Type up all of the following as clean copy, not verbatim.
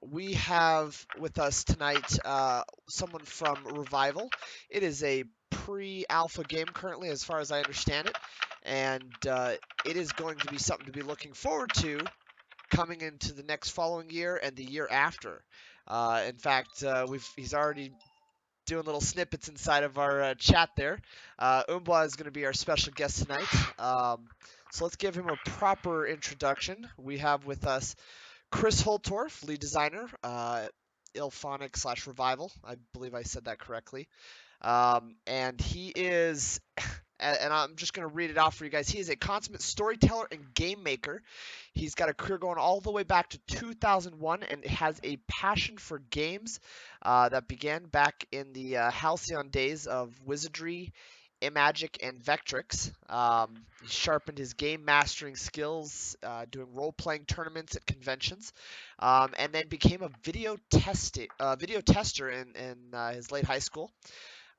We have with us tonight someone from Revival. It is a pre-alpha game currently, as far as I understand it, and it is going to be something to be looking forward to coming into the next following year and the year after. In fact, he's already doing little snippets inside of our chat there. Umbwa is going to be our special guest tonight. So let's give him a proper introduction. We have with us Chris Holtorf, lead designer, Ilphonic slash Revival. I believe I said that correctly. And he is, and I'm just going to read it off for you guys. He is a consummate storyteller and game maker. He's got a career going all the way back to 2001 and has a passion for games that began back in the halcyon days of Wizardry, Imagic, and Vectrix. He sharpened his game mastering skills doing role playing tournaments at conventions, and then became a video tester in his late high school.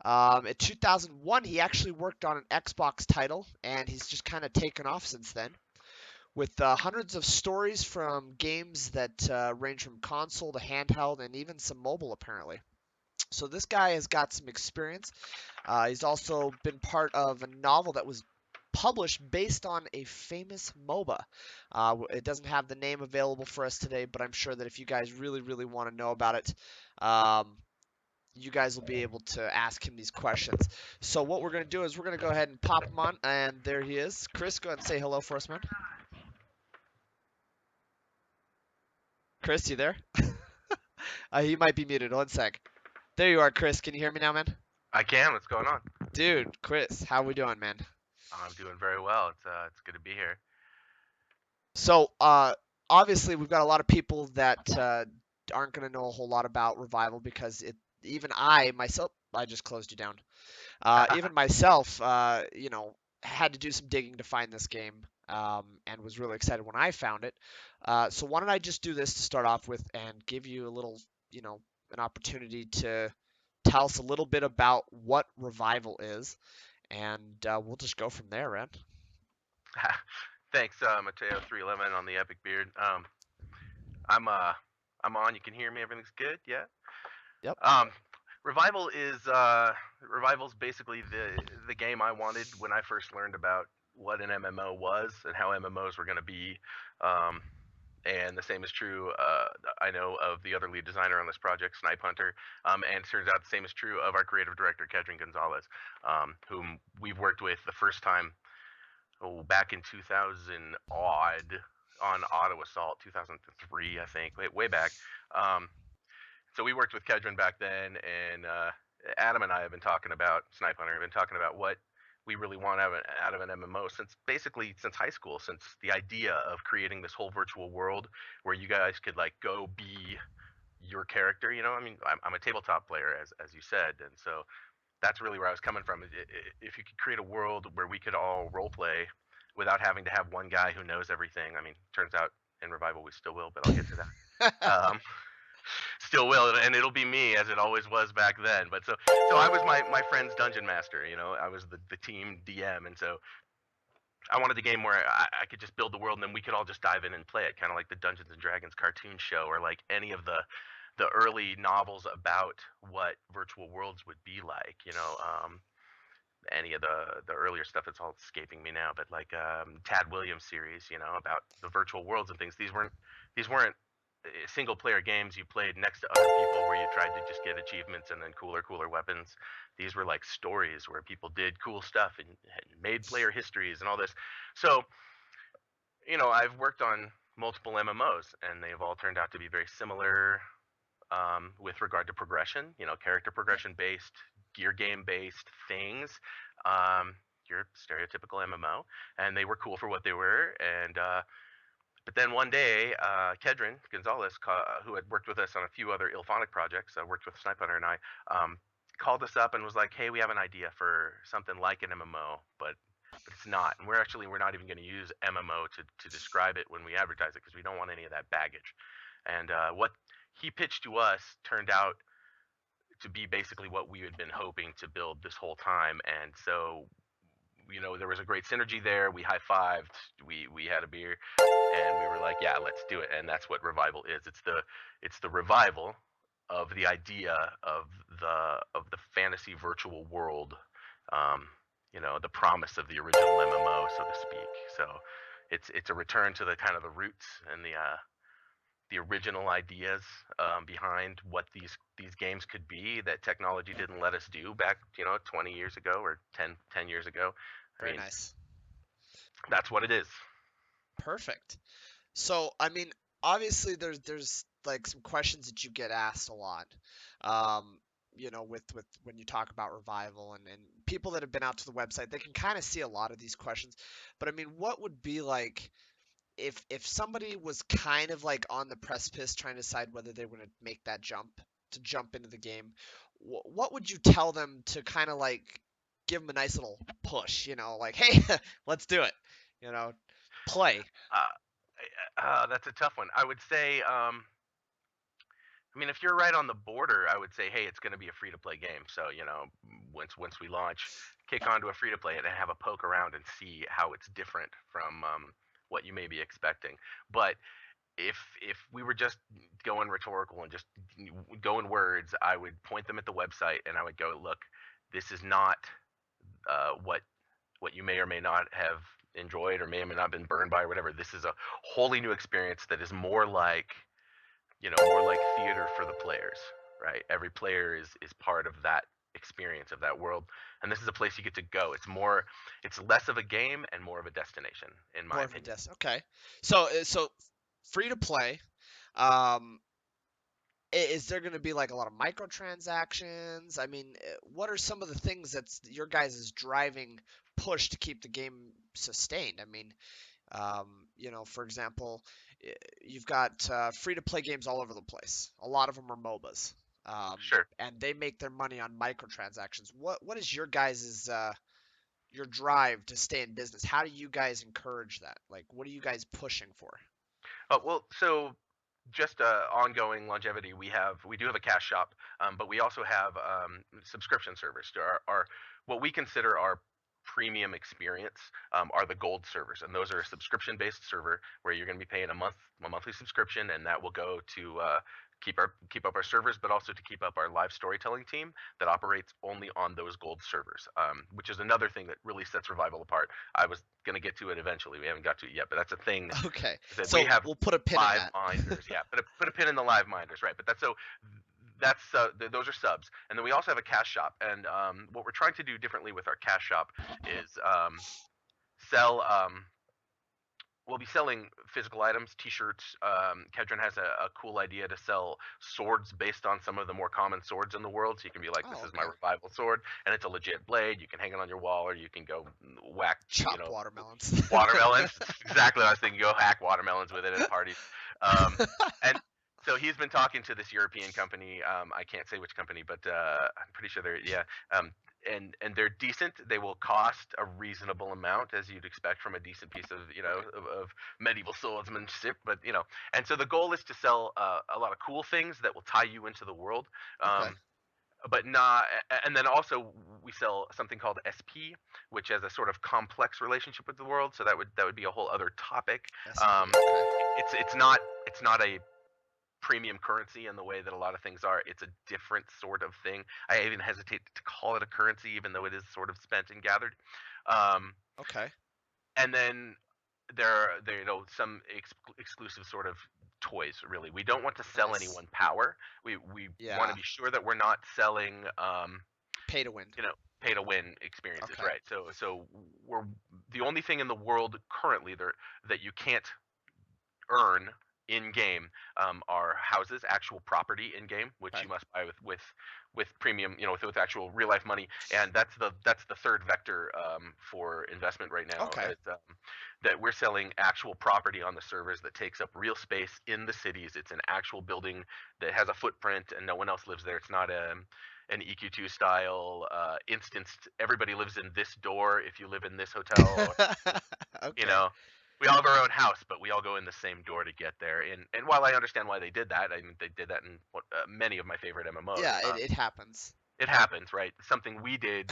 In 2001, he actually worked on an Xbox title, and he's just kind of taken off since then with hundreds of stories from games that range from console to handheld and even some mobile, apparently. So this guy has got some experience. He's also been part of a novel that was published based on a famous MOBA. It doesn't have the name available for us today, but I'm sure that if you guys really, really want to know about it, you guys will be able to ask him these questions. So what we're going to do is we're going to go ahead and pop him on, and there he is. Chris, go ahead and say hello for us, man. Chris, you there? He might be muted. One sec. There you are, Chris. Can you hear me now, man? I can. What's going on? Dude, Chris, how we doing, man? I'm doing very well. It's good to be here. So, obviously, we've got a lot of people that aren't going to know a whole lot about Revival because even I myself, I just closed you down. Even myself, had to do some digging to find this game, and was really excited when I found it. So why don't I just do this to start off with and give you a little, an opportunity to tell us a little bit about what Revival is, and we'll just go from there, man. Thanks, Mateo 311 on the Epic Beard. I'm uh I'm on. You can hear me. Everything's good. Yeah. Yep. Um, Revival's basically the game I wanted when I first learned about what an MMO was and how MMOs were going to be. Um, and the same is true, I know, of the other lead designer on this project, Snipe Hunter. And it turns out the same is true of our creative director, Kedrin Gonzalez, whom we've worked with the first time, back in 2000 odd, on Auto Assault, 2003, I think, way back. Um, so we worked with Kedron back then, and Adam and I have been talking about, Snipe Hunter, have been talking about what we really want out of an MMO since high school, since the idea of creating this whole virtual world where you guys could like go be your character. I mean, I'm a tabletop player, as you said, and so that's really where I was coming from. If you could create a world where we could all role play without having to have one guy who knows everything. I mean, turns out in Revival we still will, but I'll get to that. Still will, and it'll be me as it always was back then. But so I was my friend's dungeon master. I was the team DM, and so I wanted a game where I could just build the world, and then we could all just dive in and play it, kind of like the Dungeons and Dragons cartoon show, or like any of the early novels about what virtual worlds would be like. Any of the earlier stuff, it's all escaping me now, but like Tad Williams series, about the virtual worlds and things. These weren't single player games you played next to other people where you tried to just get achievements and then cooler weapons. These were like stories where people did cool stuff and made player histories and all this. So I've worked on multiple MMOs, and they've all turned out to be very similar, with regard to progression, character progression based, gear game based things. Um, your stereotypical MMO, and they were cool for what they were. And but then one day, Kedrin Gonzalez, who had worked with us on a few other Ilphonic projects, worked with Snipe Hunter and I, called us up and was like, "Hey, we have an idea for something like an MMO, but it's not. And we're not even going to use MMO to describe it when we advertise it because we don't want any of that baggage." And what he pitched to us turned out to be basically what we had been hoping to build this whole time. And so, there was a great synergy there. We high-fived, we had a beer, and we were like, yeah, let's do it. And that's what Revival is. It's the revival of the idea of the fantasy virtual world, um, the promise of the original MMO, so to speak. So it's a return to the kind of the roots and the original ideas behind what these games could be that technology didn't let us do back 20 years ago or 10 years ago. I Very mean, nice. that's what it is. Perfect. So, I mean, obviously there's like some questions that you get asked a lot. Um, with when you talk about revival and people that have been out to the website, they can kind of see a lot of these questions. But I mean, what would be like if somebody was kind of like on the precipice trying to decide whether they want to make that jump to jump into the game, what would you tell them to kind of like give them a nice little push, like, hey, let's do it, you know, play. That's a tough one. I would say, I mean, if you're right on the border, I would say, hey, it's going to be a free to play game. So once we launch, kick onto a free to play and have a poke around and see how it's different from what you may be expecting. But if we were just going rhetorical and just going words, I would point them at the website and I would go, look, this is not what you may or may not have enjoyed or may or may not have been burned by or whatever. This is a wholly new experience that is more like theater for the players, right? Every player is part of that experience of that world, and this is a place you get to go. It's less of a game and more of a destination, in my More of a opinion. Okay. So free to play. Um, is there going to be like a lot of microtransactions? I mean, what are some of the things that's your guys' driving push to keep the game sustained? I mean, for example, you've got free to play games all over the place. A lot of them are MOBAs, Sure. and they make their money on microtransactions. What is your guys' your drive to stay in business? How do you guys encourage that? Like, what are you guys pushing for? Oh well, so just ongoing longevity, we do have a cash shop, but we also have subscription servers. Our what we consider our premium experience are the gold servers, and those are a subscription based server where you're going to be paying a monthly subscription, and that will go to keep up our servers, but also to keep up our live storytelling team that operates only on those gold servers, which is another thing that really sets Revival apart. I was going to get to it eventually. We haven't got to it yet, but that's a thing Okay, that we so have we'll put a pin in live that. minders. Yeah, put a pin in the live minders, right? But those are subs, and then we also have a cash shop. And what we're trying to do differently with our cash shop is sell. We'll be selling physical items, T-shirts. Kedron has a cool idea to sell swords based on some of the more common swords in the world. So you can be like, "This Oh, is my okay. revival sword," and it's a legit blade. You can hang it on your wall, or you can go whack, Chop watermelons. watermelons. Exactly what I was thinking. Go hack watermelons with it at parties. Um, and so he's been talking to this European company. I can't say which company, but I'm pretty sure they're yeah. And they're decent. They will cost a reasonable amount, as you'd expect from a decent piece of of medieval swordsmanship. But and so the goal is to sell a lot of cool things that will tie you into the world. Okay. Um, but not and then also we sell something called SP, which has a sort of complex relationship with the world, so that would be a whole other topic. SP. um Okay. it's not a premium currency in the way that a lot of things are. It's a different sort of thing. I even hesitate to call it a currency, even though it is sort of spent and gathered. um Okay. and then there some exclusive sort of toys. Really, we don't want to sell Nice. anyone power. We want to Yeah. be sure that we're not selling Pay to win. you know pay to win experiences, Okay. right? So we're the only thing in the world currently there that you can't earn in game are houses, actual property in game, which Okay. you must buy with premium, with actual real life money. And that's the third vector for investment right now. Okay. Is, that we're selling actual property on the servers that takes up real space in the cities. It's an actual building that has a footprint, and no one else lives there. It's not an EQ2 style instanced. Everybody lives in this door if you live in this hotel. You Okay. know, we all have our own house, but we all go in the same door to get there. And while I understand why they did that, I mean they did that in many of my favorite MMOs. Yeah, it happens. it happens, right? Something we did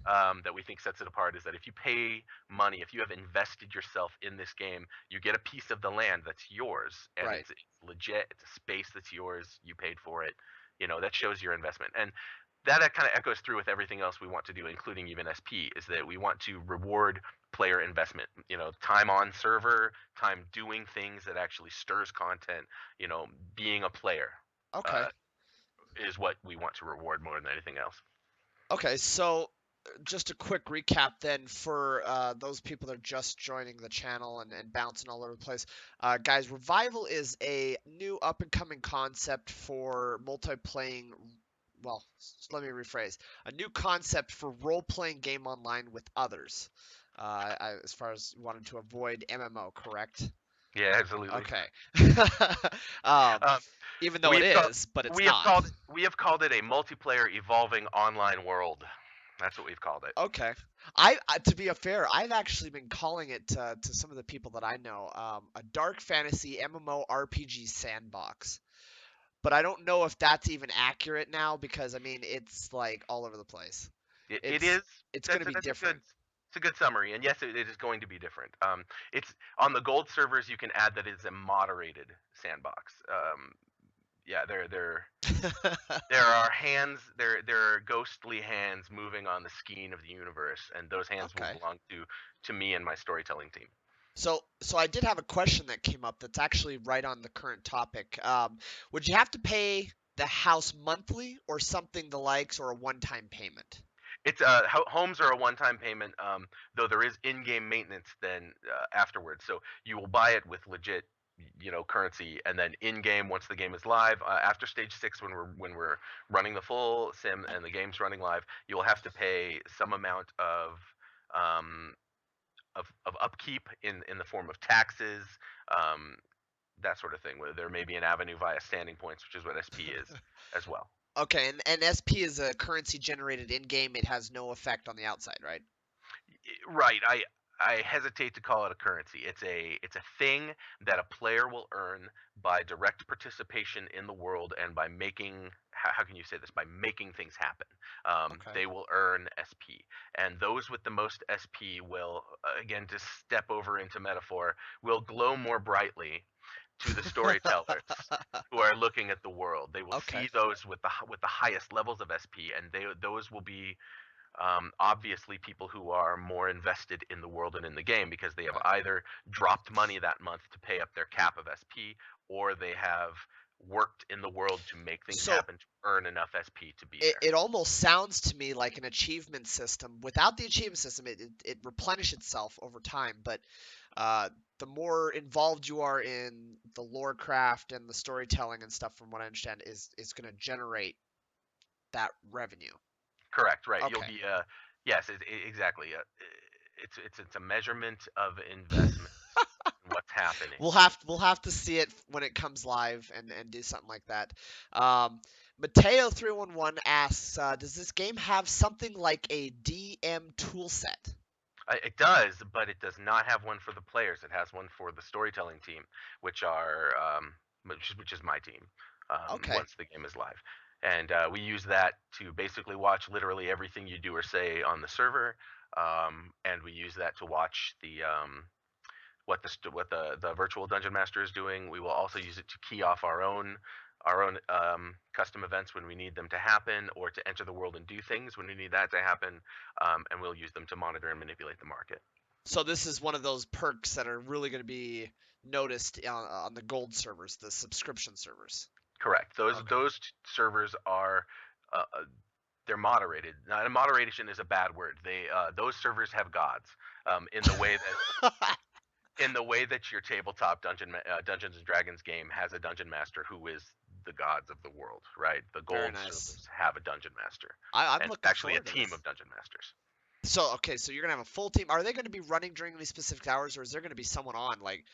that we think sets it apart is that if you pay money, if you have invested yourself in this game, you get a piece of the land that's yours, and Right. it's legit. It's a space that's yours. You paid for it. That shows your investment, and that kind of echoes through with everything else we want to do, including even SP. Is that we want to reward player investment. Time on server, time doing things that actually stirs content. Being a player. Okay. Uh, is what we want to reward more than anything else. Okay, so just a quick recap then for those people that are just joining the channel and bouncing all over the place. Guys, Revival is a new up and coming concept for multiplaying. Well, let me rephrase. A new concept for role playing game online with others. As far as you wanted to avoid MMO, correct? Yeah, absolutely. Okay. um, Um, even though we it have called is, but it's we have not. called we have called it a multiplayer evolving online world. That's what we've called it. Okay. To be fair, I've actually been calling it to some of the people that I know, a dark fantasy MMORPG sandbox. But I don't know if that's even accurate now because I mean it's like all over the place. It It's is. it's going to That's be a good. different. It's a good summary, and yes, it is going to be different. It's on the gold servers. You can add that it's a moderated sandbox. Yeah, there are hands. There are ghostly hands moving on the skein of the universe, and those hands will Okay. belong to me and my storytelling team. So I did have a question that came up that's actually right on the current topic. Would you have to pay the house monthly or something the likes or a one-time payment? It's homes are a one-time payment, though there is in-game maintenance then afterwards. So you will buy it with legit, currency, and then in-game once the game is live, after stage 6, when we're running the full sim and the game's running live, you will have to pay some amount um, of upkeep in the form of taxes, um, that sort of thing. Where there may be an avenue via standing points, which is what SP is as well. Okay, and SP is a currency generated in game. It has no effect on the outside, right? Right. I hesitate to call it a currency. It's a thing that a player will earn by direct participation in the world and by making how can you say this, by making things happen. Okay. They will earn SP, and those with the most SP will, again, to step over into metaphor, will glow more brightly to the storytellers who are looking at the world. They will Okay. see those with the highest levels of SP, and those will be, obviously, people who are more invested in the world and in the game because they have Right. either dropped money that month to pay up their cap of SP, or they have worked in the world to make things So happen to earn enough SP to be it, there. it almost sounds to me like an achievement system. Without the achievement system, it replenishes itself over time. But uh, the more involved you are in the lore craft and the storytelling and stuff, from what I understand, is going to generate that revenue. Correct. Right. You'll Okay. be yes, exactly. It's a measurement of investment and what's happening. We'll have to see it when it comes live and do something like that. Mateo 311 asks, does this game have something like a DM toolset? It does, but it does not have one for the players. It has one for the storytelling team, which are which is my team. Okay. Once the game is live, and we use that to basically watch literally everything you do or say on the server, and we use that to watch what the virtual dungeon master is doing. We will also use it to key off our own custom events when we need them to happen, or to enter the world and do things when we need that to happen, and we'll use them to monitor and manipulate the market. So this is one of those perks that are really going to be noticed on the gold servers, the subscription servers. Correct. Those Okay. those servers are, they're moderated. Now, moderation is a bad word. Those servers have gods, in the way that your tabletop Dungeons and Dragons game has a dungeon master who is the gods of the world, right? The Very gold nice. servers have a dungeon master, I'm and looking actually a forward to team this. of dungeon masters. So okay, so you're gonna have a full team. Are they going to be running during any specific hours, or is there going to be someone on like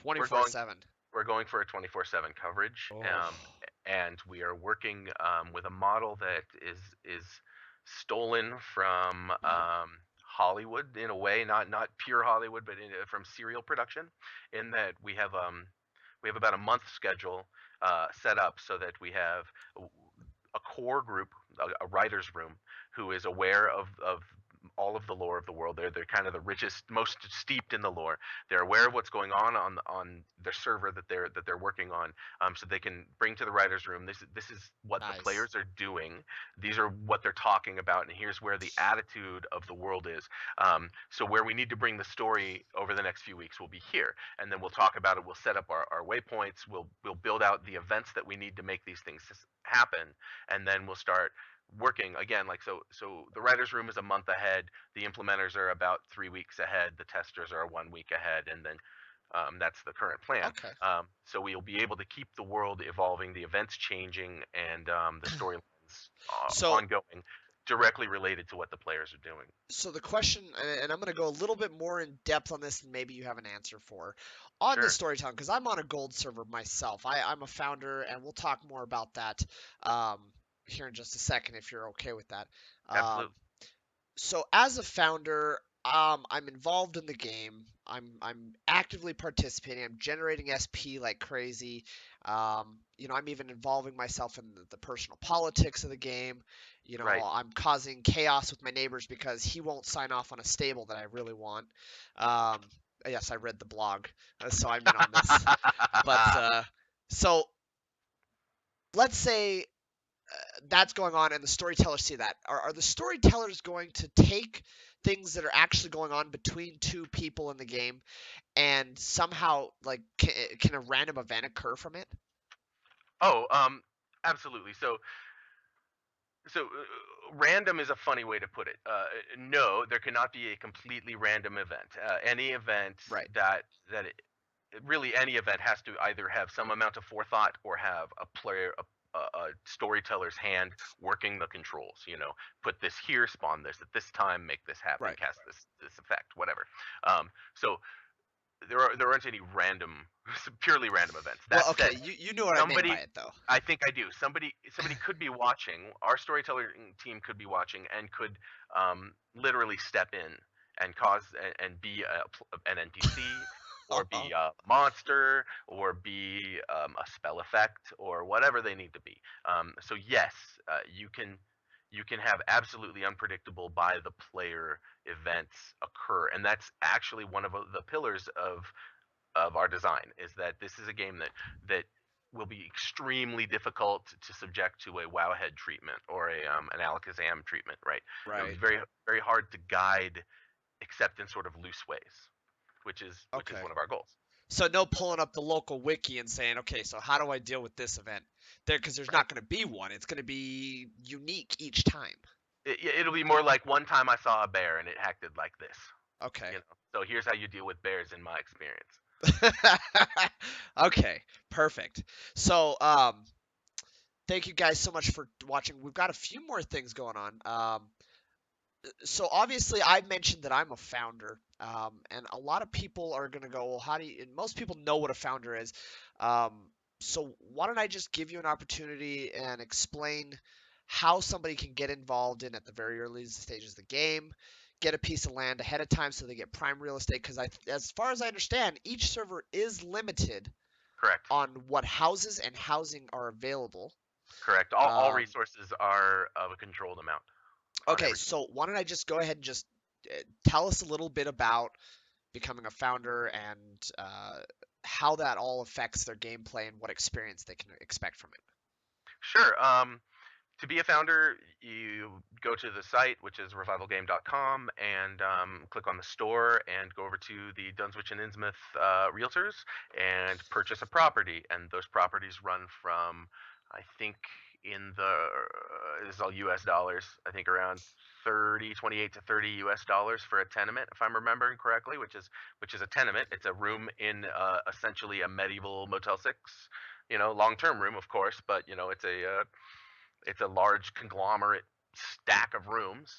We're going 24/7? we're going for a 24/7 coverage, Oh. and we are working, with a model that is stolen from, Hollywood in a way, not pure Hollywood, but from serial production, in that we have about a month schedule set up so that we have a core group, a writer's room who is aware of all of the lore of the world. They're kind of the richest, most steeped in the lore. They're aware of what's going on their server that they're working on, so they can bring to the writers' room. This is what the Nice. players are doing. These are what they're talking about, and here's where the attitude of the world is. So where we need to bring the story over the next few weeks will be here, and then we'll talk about it. We'll set up our waypoints. We'll build out the events that we need to make these things happen, and then we'll start working again. Like so the writers room is a month ahead, the implementers are about 3 weeks ahead, the testers are 1 week ahead, and then that's the current plan. Okay. So we'll be able to keep the world evolving, the events changing, and the storylines So ongoing, directly related to what the players are doing. so the question, and I'm going to go a little bit more in depth on this than maybe you have an answer for, on the Sure, storytelling, because I'm on a gold server myself. I'm a founder, and we'll talk more about that um, here in just a second if you're okay with that. Um, absolutely. so as a founder, I'm involved in the game. I'm actively participating. I'm generating SP like crazy. I'm even involving myself in the personal politics of the game. Right. I'm causing chaos with my neighbors because he won't sign off on a stable that I really want. Um, yes, I read the blog, so I'm in on this. But so let's say that's going on and the storytellers see that. Are the storytellers going to take things that are actually going on between two people in the game and somehow like can a random event occur from it? Oh, absolutely. So random is a funny way to put it. No, there cannot be a completely random event. Any event Right. that really any event has to either have some amount of forethought or have a storyteller's hand working the controls. Put this here, spawn this at this time, make this happen, Right. cast this effect, whatever. So there aren't any random, purely random events. Well, That okay, said, you knew what I meant by somebody, it though. I think I do. Somebody could be watching. Our storytelling team could be watching and could literally step in and cause and be an NPC, or Uh-huh. be a monster, or be a spell effect, or whatever they need to be. So yes, you can have absolutely unpredictable by the player events occur, and that's actually one of the pillars of our design, is that this is a game that will be extremely difficult to subject to a wowhead treatment or an Alakazam treatment, right? It'll be Right. very very hard to guide except in sort of loose ways, which is Okay. one of our goals. So no pulling up the local wiki and saying, okay, so how do I deal with this event? Because there's Right. not going to be one. It's going to be unique each time. It'll be more like, one time I saw a bear and it acted like this. Okay. So here's how you deal with bears in my experience. Okay, perfect. So, thank you guys so much for watching. We've got a few more things going on. So obviously, I mentioned that I'm a founder, and a lot of people are gonna go, well, how do you? And most people know what a founder is. Um, so why don't I just give you an opportunity and explain how somebody can get involved in at the very early stages of the game, get a piece of land ahead of time so they get prime real estate. Because as far as I understand, each server is limited Correct. on what houses and housing are available. Correct. All Um, resources are of a controlled amount on okay, everything. so why don't I just go ahead and just tell us a little bit about becoming a founder and how that all affects their gameplay and what experience they can expect from it. Sure. To be a founder, you go to the site, which is revivalgame.com, and click on the store and go over to the Dunswich and Innsmouth realtors and purchase a property. And those properties run from, I think, this is all US dollars, I think around 28 to 30 US dollars for a tenement, if I'm remembering correctly, which is a tenement. It's a room in essentially a medieval Motel 6, long-term room, of course, but it's a large conglomerate stack of rooms,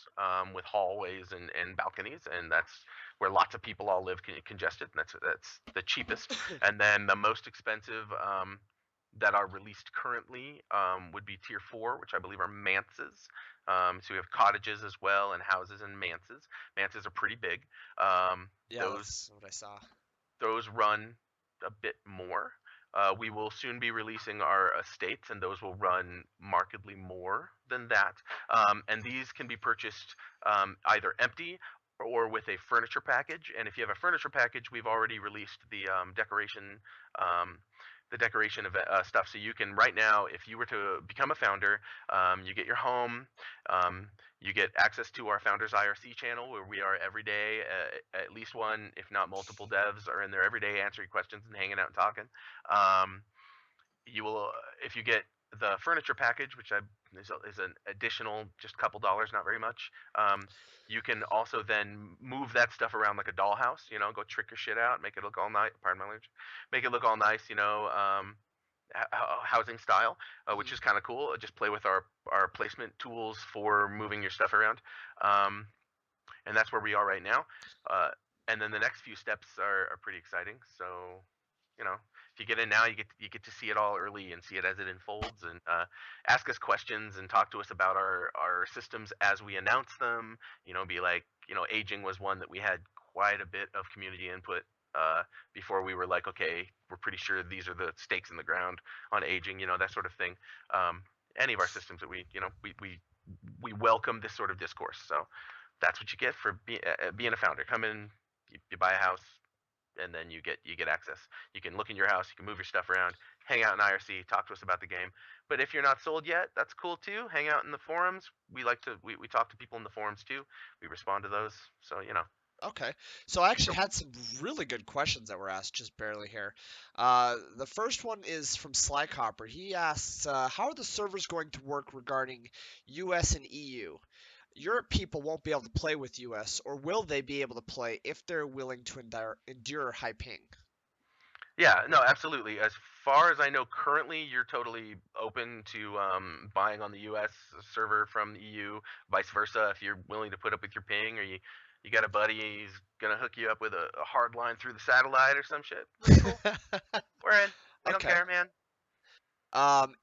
with hallways and balconies, and that's where lots of people all live congested. And that's the cheapest, and then the most expensive, that are released currently, would be tier 4, which I believe are manses. So we have cottages as well, and houses and manses. Manses are pretty big. Yeah, Those that's what I saw. those run a bit more. We will soon be releasing our estates, and those will run markedly more than that. And these can be purchased either empty or with a furniture package. And if you have a furniture package, we've already released um, the decoration of stuff. So you can right now, if you were to become a founder, you get your home. Um, you get access to our Founders IRC channel where we are every day. At least one, if not multiple devs are in there every day answering questions and hanging out and talking. Um, you will, if you get the furniture package, which is an additional just a couple dollars, not very much. You can also then move that stuff around like a dollhouse. Go trick your shit out, make it look all nice. Pardon my language. Make it look all nice. Housing style, which Mhm. is kind of cool. Just play with our placement tools for moving your stuff around, um, and that's where we are right now. And then the next few steps are pretty exciting. So, if you get in now, you get to see it all early and see it as it unfolds, and ask us questions and talk to us about our systems as we announce them. Be like, aging was one that we had quite a bit of community input before we were like, okay, we're pretty sure these are the stakes in the ground on aging, that sort of thing. Any of our systems that we welcome this sort of discourse. So that's what you get for being a founder. Come in, you buy a house, and then you get access. You can look in your house, you can move your stuff around, hang out in IRC, talk to us about the game. But if you're not sold yet, that's cool too. Hang out in the forums. We talk to people in the forums too. We respond to those. So Okay. So I actually so had some really good questions that were asked just barely here. The first one is from Slycopper. He asks, how are the servers going to work regarding US and EU? Europe people won't be able to play with US, or will they be able to play if they're willing to endure high ping? yeah, no, absolutely. As far as I know, currently you're totally open to buying on the US server from the EU, vice versa. If you're willing to put up with your ping, or you got a buddy, he's gonna hook you up with a hard line through the satellite or some shit. That's cool. We're in. We don't Okay. care, man.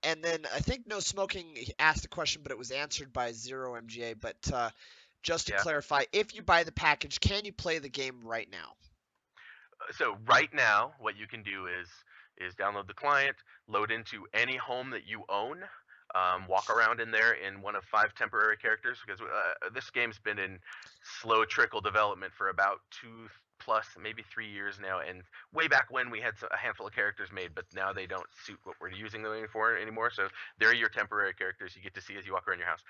And then I think No Smoking asked a question, but it was answered by Zero MGA. But just to Yeah. clarify, if you buy the package, can you play the game right now? So right now, what you can do is download the client, load into any home that you own, walk around in there in one of 5 temporary characters, because this game's been in slow trickle development for about 2 plus, maybe 3 years now, and way back when we had a handful of characters made, but now they don't suit what we're using them for anymore. So they're your temporary characters you get to see as you walk around your house.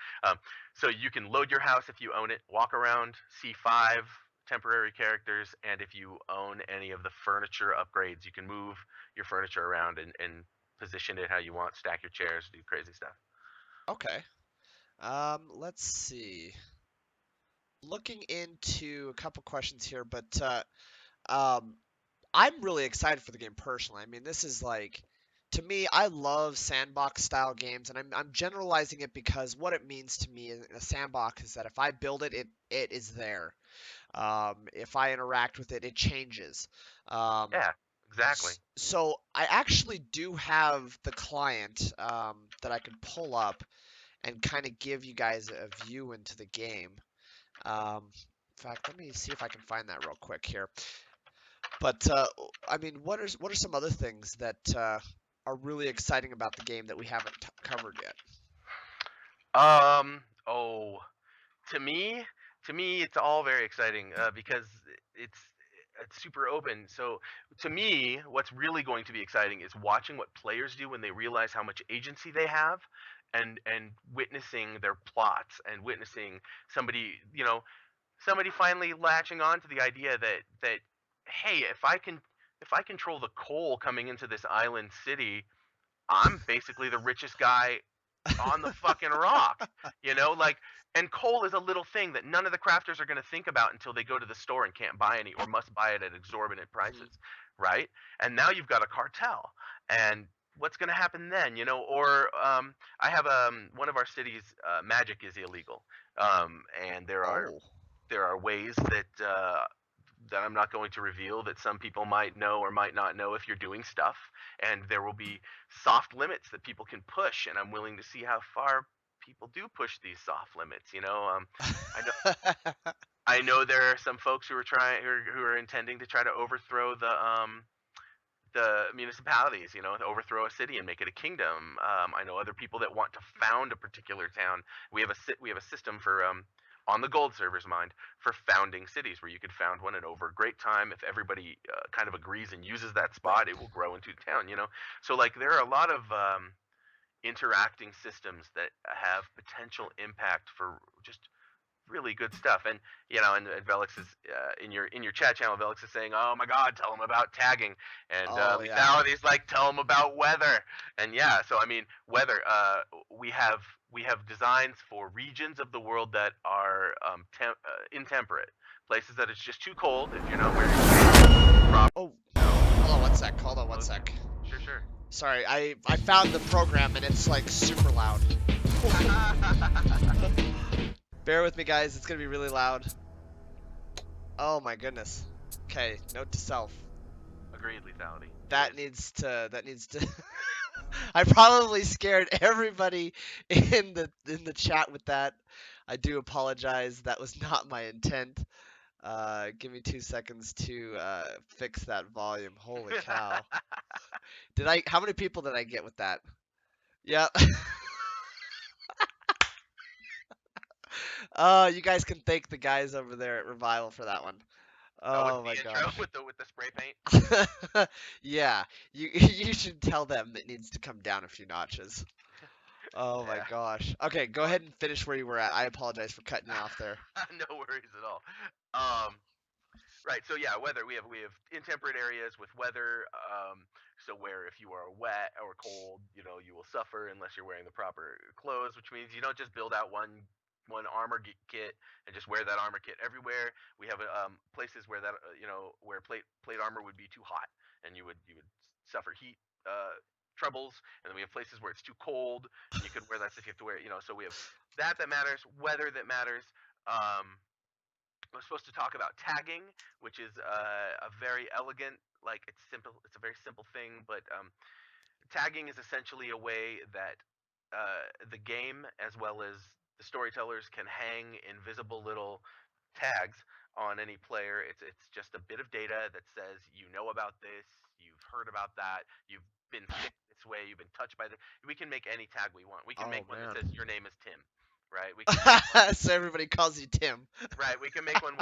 So you can load your house if you own it, walk around, see 5 temporary characters, and if you own any of the furniture upgrades, you can move your furniture around and position it how you want, stack your chairs, do crazy stuff. Okay. Let's see. Looking into a couple questions here, but um, I'm really excited for the game personally. I mean, this is like, to me, I love sandbox style games, and I'm generalizing it because what it means to me in a sandbox is that if I build it, it is there. If I interact with it, it changes. Um, Yeah, exactly. so I actually do have the client that I could pull up and kind of give you guys a view into the game. In fact, let me see if I can find that real quick here. But I mean, what are some other things that are really exciting about the game that we haven't covered yet? Oh, to me, it's all very exciting because it's it's super open. So to me, what's really going to be exciting is watching what players do when they realize how much agency they have, and witnessing their plots, and witnessing somebody, somebody finally latching on to the idea that hey, if I control the coal coming into this island city, I'm basically the richest guy on the fucking rock. Like, and coal is a little thing that none of the crafters are going to think about until they go to the store and can't buy any, or must buy it at exorbitant Mhm. prices, right? And now you've got a cartel, and what's going to happen then? Or I have one of our cities, magic is illegal, and Oh, there are ways that I'm not going to reveal, that some people might know or might not know if you're doing stuff, and there will be soft limits that people can push, and I'm willing to see how far people do push these soft limits. I know I know there are some folks who are intending to try to overthrow the municipalities, overthrow a city and make it a kingdom. I know other people that want to found a particular town. We have a system for on the gold servers, mind, for founding cities where you could found one, and over a great time, if everybody kind of agrees and uses that Right. spot, it will grow into a town. So like there are a lot of interacting systems that have potential impact for just really good stuff. And and Velix is in your chat channel. Velix is saying, "Oh my God, tell them about tagging." And Oh yeah. Lethality's like, "Tell them about weather." And yeah, so I mean, weather. We have designs for regions of the world that are intemperate, places that it's just too cold if you're not wearing proper. Oh, You hold on one sec. Hold on one clothes. sec. Sure, sure. Sorry, I found the program and it's like super loud. Bear with me, guys. It's gonna be really loud. Oh my goodness. Okay, note to self. Agreed, Lethality. That It is. needs to I probably scared everybody in the chat with that. I do apologize. That was not my intent. Give me 2 seconds to fix that volume. Holy cow. How many people did I get with that? Yeah. You guys can thank the guys over there at Revival for that one. Oh, what's Oh my the intro gosh. with the spray paint? Yeah, you should tell them it needs to come down a few notches. Oh my Yeah. gosh. Okay, go ahead and finish where you were at. I apologize for cutting you off there. No worries at all. Um, right. So yeah, weather. We have intemperate areas with weather. So where if you are wet or cold, you will suffer unless you're wearing the proper clothes, which means you don't just build out one armor kit and just wear that armor kit everywhere. We have places where that where plate armor would be too hot and you would suffer heat troubles, and then we have places where it's too cold and you could wear that stuff. You have to wear, so we have that matters, weather that matters. We're supposed to talk about tagging, which is a very elegant, like it's simple. It's a very simple thing, but tagging is essentially a way that the game, as well as the storytellers, can hang invisible little tags on any player. It's just a bit of data that says you know about this, you've heard about that, you've been picked this way, you've been touched by this. We can make any tag we want. We can Oh make one that man. says your name is Tim, right? We can make one. So everybody calls you Tim. Right, we can make one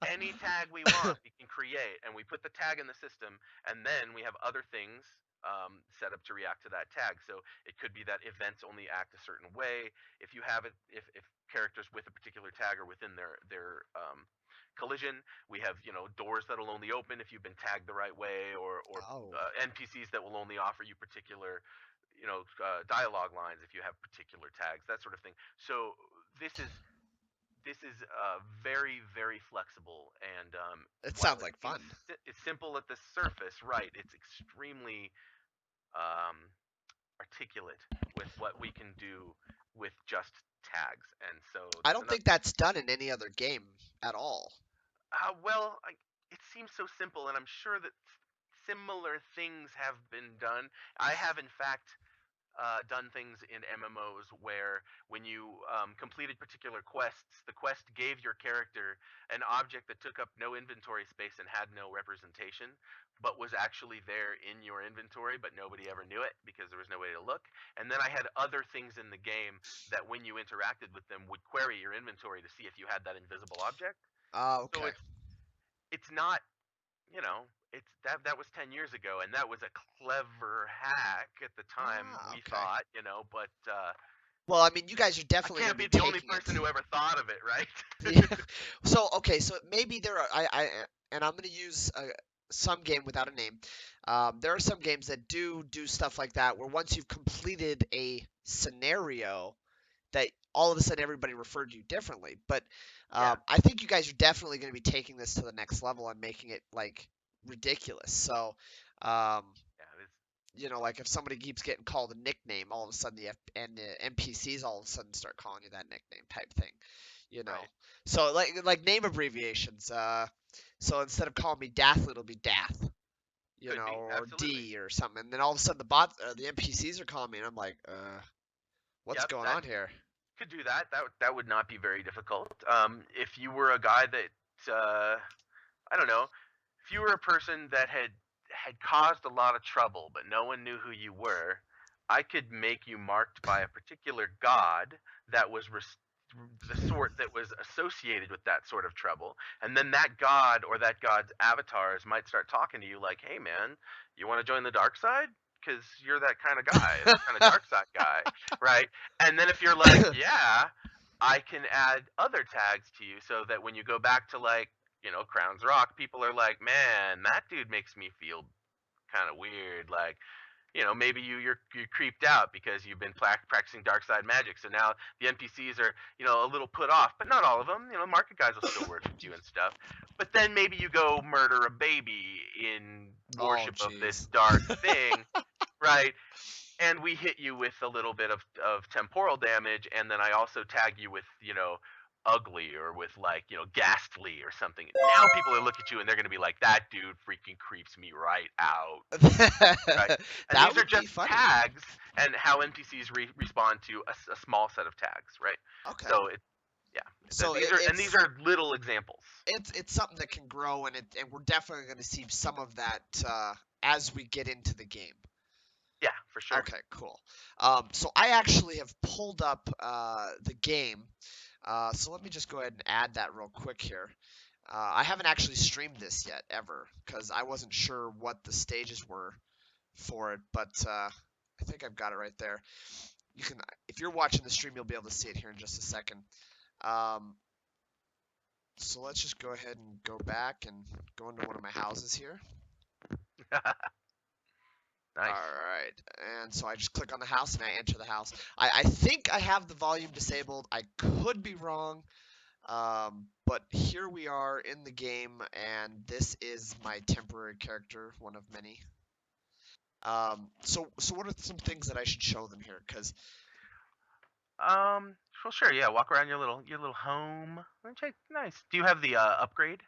any tag we want. We can create, and we put the tag in the system, and then we have other things set up to react to that tag. So it could be that events only act a certain way. If you have it, if characters with a particular tag are within their collision, we have doors that'll only open if you've been tagged the right way, or Oh. NPCs that will only offer you particular dialogue lines if you have particular tags, that sort of thing. So this is very, very flexible, and It while sounds it like seems fun. it's simple at the surface, right? It's extremely um, articulate with what we can do with just tags, and so I that's don't another. think that's done in any other game at all. It seems so simple, and I'm sure that similar things have been done. I have, in fact, done things in MMOs where when you completed particular quests, the quest gave your character an object that took up no inventory space and had no representation, but was actually there in your inventory, but nobody ever knew it because there was no way to look. And then I had other things in the game that when you interacted with them would query your inventory to see if you had that invisible object. So Okay. it's not, it's that was 10 years ago, and that was a clever hack at the time, we Okay. thought, but Well, I mean, you guys are I definitely going can't to be be the only taking person it. who ever thought of it, Yeah. right? So, okay, so maybe there are and I'm going to use some game without a name. There are some games that do stuff like that, where once you've completed a scenario, that all of a sudden everybody referred to you differently. But Yeah, I think you guys are definitely going to be taking this to the next level and making it like ridiculous. So, um, yeah, like if somebody keeps getting called a nickname, all of a sudden the NPCs all of a sudden start calling you that nickname type thing. You know, right. so like name abbreviations. So instead of calling me Dath, it'll be Dath. Could be, Or absolutely. D or something. And then all of a sudden the NPCs are calling me, and I'm like, what's Yep, going that on here? could do that. That would not be very difficult. If you were a guy that I don't know, if you were a person that had had caused a lot of trouble, but no one knew who you were, I could make you marked by a particular god that was the sort that was associated with that sort of trouble. And then that god or that god's avatars might start talking to you like, hey man, you want to join the dark side? Because you're that kind of guy, that kind of dark side guy, right? And then if you're like, yeah, I can add other tags to you so that when you go back to like, Crowns Rock, people are like, man, that dude makes me feel kind of weird. Like, maybe you're creeped out because you've been practicing dark side magic. So now the NPCs are, a little put off, but not all of them. Market guys will still work with you and stuff. But then maybe you go murder a baby in Oh, worship of this jeez. dark thing, right? And we hit you with a little bit of temporal damage, and then I also tag you with, ugly or with like, ghastly or something. Now people are looking at you and they're gonna be like, that dude freaking creeps me right out. Right. And That these are would be just funny. tags and how NPCs respond to a small set of tags, right? Okay. So yeah. So These are little examples. it's something that can grow, and we're definitely going to see some of that as we get into the game. Yeah, for sure. Okay, cool. So I actually have pulled up the game. So let me just go ahead and add that real quick here. I haven't actually streamed this yet, ever, because I wasn't sure what the stages were for it, but I think I've got it right there. You can, if you're watching the stream, you'll be able to see it here in just a second. So let's just go ahead and go back and go into one of my houses here. Nice. Alright, and so I just click on the house and I enter the house. I think I have the volume disabled. I could be wrong, but here we are in the game, and this is my temporary character, one of many. So what are some things that I should show them here? Because Well, sure. Yeah, walk around your little home. Okay, nice. Do you have the upgrade?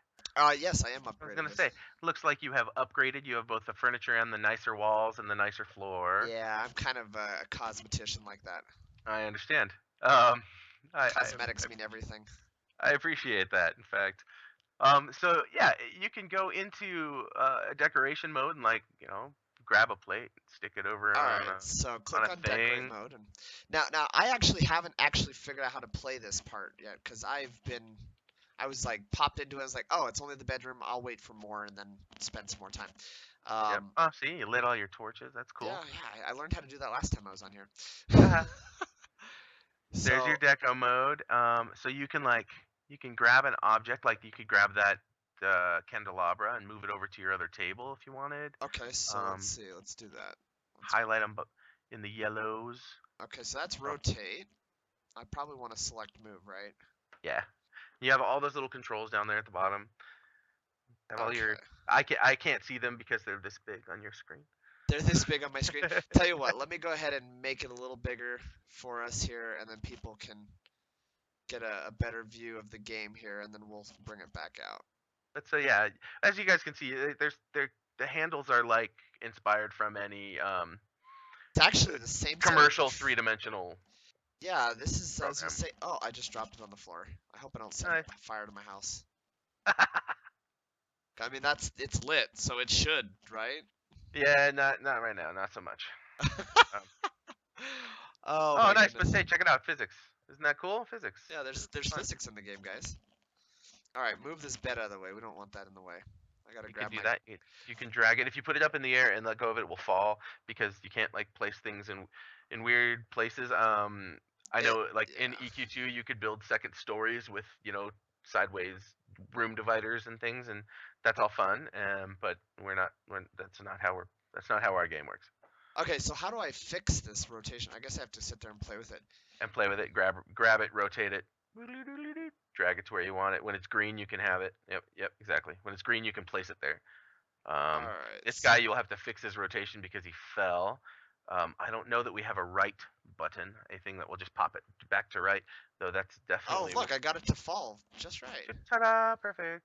yes, I am I was upgraded. gonna say, looks like you have upgraded. You have both the furniture and the nicer walls and the nicer floor. Yeah, I'm kind of a cosmetician like that. I understand. Um, Cosmetics mean everything. I appreciate that. In fact, so yeah, you can go into a decoration mode and like grab a plate, stick it over All on right, so a click on decorate thing. mode, and now I actually haven't actually figured out how to play this part yet, because I was like popped into it. I was like, oh, it's only the bedroom. I'll wait for more and then spend some more time. Yep. Oh, see, you lit all your torches. That's cool. Yeah, I learned how to do that last time I was on here. There's your So deco mode. So you can grab an object, like you could grab that candelabra and move it over to your other table if you wanted. okay, so let's see. Let's do that. Highlight them in the yellows. Okay, so that's rotate. I probably want to select move, right? Yeah. You have all those little controls down there at the bottom. Have all your Okay. I can't see them because they're this big on your screen. They're this big on my screen. Tell you what, let me go ahead and make it a little bigger for us here, and then people can get a better view of the game here, and then we'll bring it back out. But so yeah, as you guys can see, the handles are like inspired from any It's actually the same commercial three-dimensional. Yeah, this is. Program. I was gonna say. Oh, I just dropped it on the floor. I hope I don't set fire to my house. I mean, it's lit, so it should, right? Yeah, not right now, not so much. Oh, nice. goodness. But hey, check it out, physics. Isn't that cool? Physics. Yeah, there's physics in the game, guys. All right, move this bed out of the way. We don't want that in the way. I gotta grab You can do that. You can drag it. If you put it up in the air and let go of it, it will fall because you can't like place things in weird places. I know, like in EQ2, you could build second stories with sideways room dividers and things, and that's all fun. But that's not how our game works. Okay, so how do I fix this rotation? I guess I have to sit there and play with it. And play with it. Grab it, rotate it, drag it to where you want it. When it's green, you can have it. Yep, exactly. When it's green, you can place it there. All right. This guy, you'll have to fix his rotation because he fell. I don't know that we have a right button, a thing that will just pop it back to right, though that's definitely... Oh, look, I got it to fall just right. Ta-da, perfect.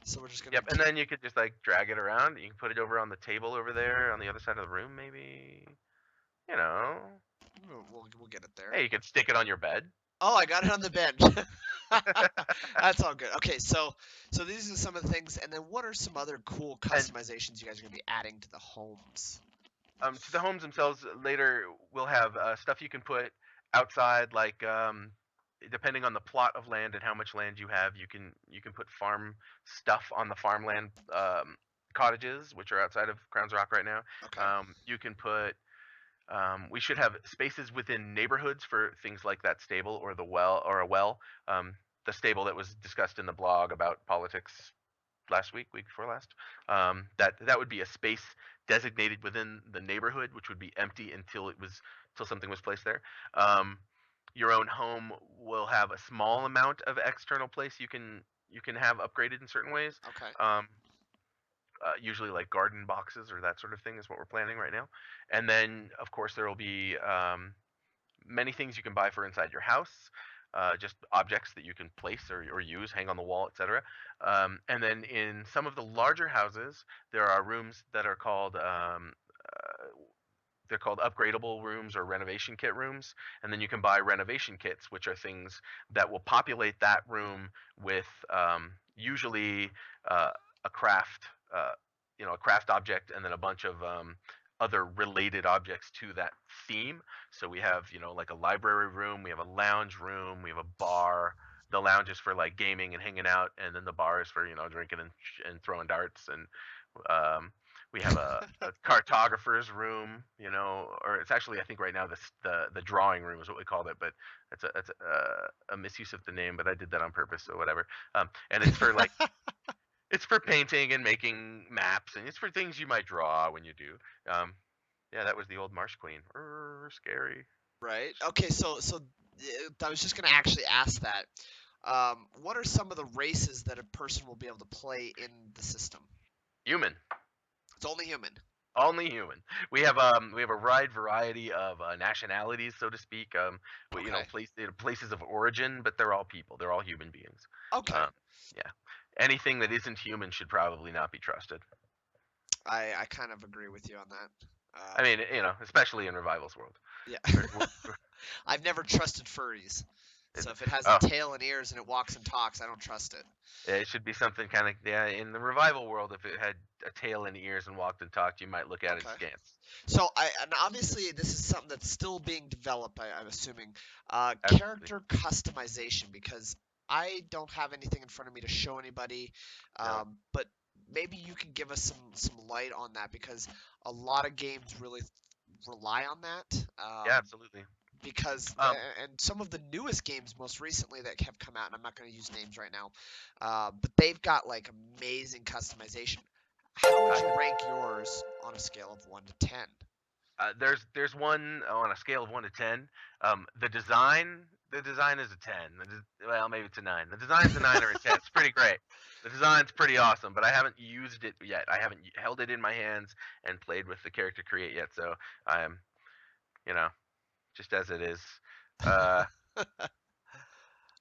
So we're just gonna... Yep, and then you could just like drag it around. You can put it over on the table over there on the other side of the room, maybe. We'll get it there. Hey, you could stick it on your bed. Oh, I got it on the bench. That's all good. Okay, so these are some of the things, and then what are some other cool And customizations you guys are gonna be adding to the homes? to the homes themselves, later we'll have stuff you can put outside, like depending on the plot of land and how much land you have, you can put farm stuff on the farmland cottages, which are outside of Crowns Rock right now. Okay. You can put we should have spaces within neighborhoods for things like that stable or the well or a well. The stable that was discussed in the blog about politics last week before last. That would be a space designated within the neighborhood, which would be empty until something was placed there. Um, your own home will have a small amount of external place you can have upgraded in certain ways. Okay. Um, usually like garden boxes or that sort of thing is what we're planning right now. And then of course there will be many things you can buy for inside your house, just objects that you can place or use, hang on the wall, etc. And then in some of the larger houses, there are rooms that are called they're called upgradable rooms or renovation kit rooms, and then you can buy renovation kits, which are things that will populate that room with usually a craft, uh, a craft object, and then a bunch of other related objects to that theme. So we have, like a library room, we have a lounge room, we have a bar. The lounge is for like gaming and hanging out, and then the bar is for drinking and throwing darts. And um, we have a cartographer's room, or it's actually, I think right now the drawing room is what we called it, but that's a misuse of the name, but I did that on purpose, so whatever. And it's for like it's for painting and making maps, and it's for things you might draw when you do. Um, yeah, that was the old Marsh Queen. Scary. Right. Okay, I was just gonna actually ask that. What are some of the races that a person will be able to play in the system? Human. It's only human. Only human. We have a wide variety of nationalities, so to speak. Okay. Places of origin, but they're all people. They're all human beings. Okay. Um, yeah. Anything that isn't human should probably not be trusted. I kind of agree with you on that. I mean, especially in Revival's world. Yeah. We're- I've never trusted furries. it, So if it has a oh, tail and ears and it walks and talks, I don't trust it. it should be something kind of, yeah. In the Revival world, if it had a tail and ears and walked and talked, you might look at it Okay. askance. And obviously this is something that's still being developed. I'm assuming, Absolutely. character customization, because I don't have anything in front of me to show anybody. No. But maybe you can give us some light on that, because a lot of games really rely on that. Yeah, absolutely. Because Um, and some of the newest games most recently that have come out, and I'm not going to use names right now, but they've got like amazing customization. How would I, you rank yours on a scale of 1 to 10? there's one on a scale of 1 to 10. The design is a 10. Well, maybe it's a 9. The design's a 9 or a 10. It's pretty great. The design's pretty awesome, but I haven't used it yet. I haven't held it in my hands and played with the character create yet. So I'm, you know, just as it is. Uh,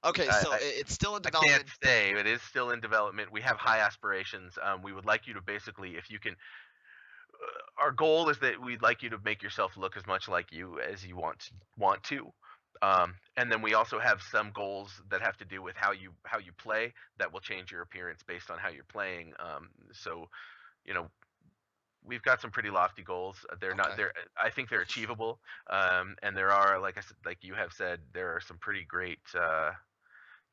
Okay, I, so I it's still in I can't development. say it is still in development. We have high aspirations. We would like you to basically, if you can, our goal is that we'd like you to make yourself look as much like you as you want to. And then we also have some goals that have to do with how you play that will change your appearance based on how you're playing. So you know we've got some pretty lofty goals. They're not Okay. they're I think they're achievable. And there are, like I said, like you have said, there are some pretty great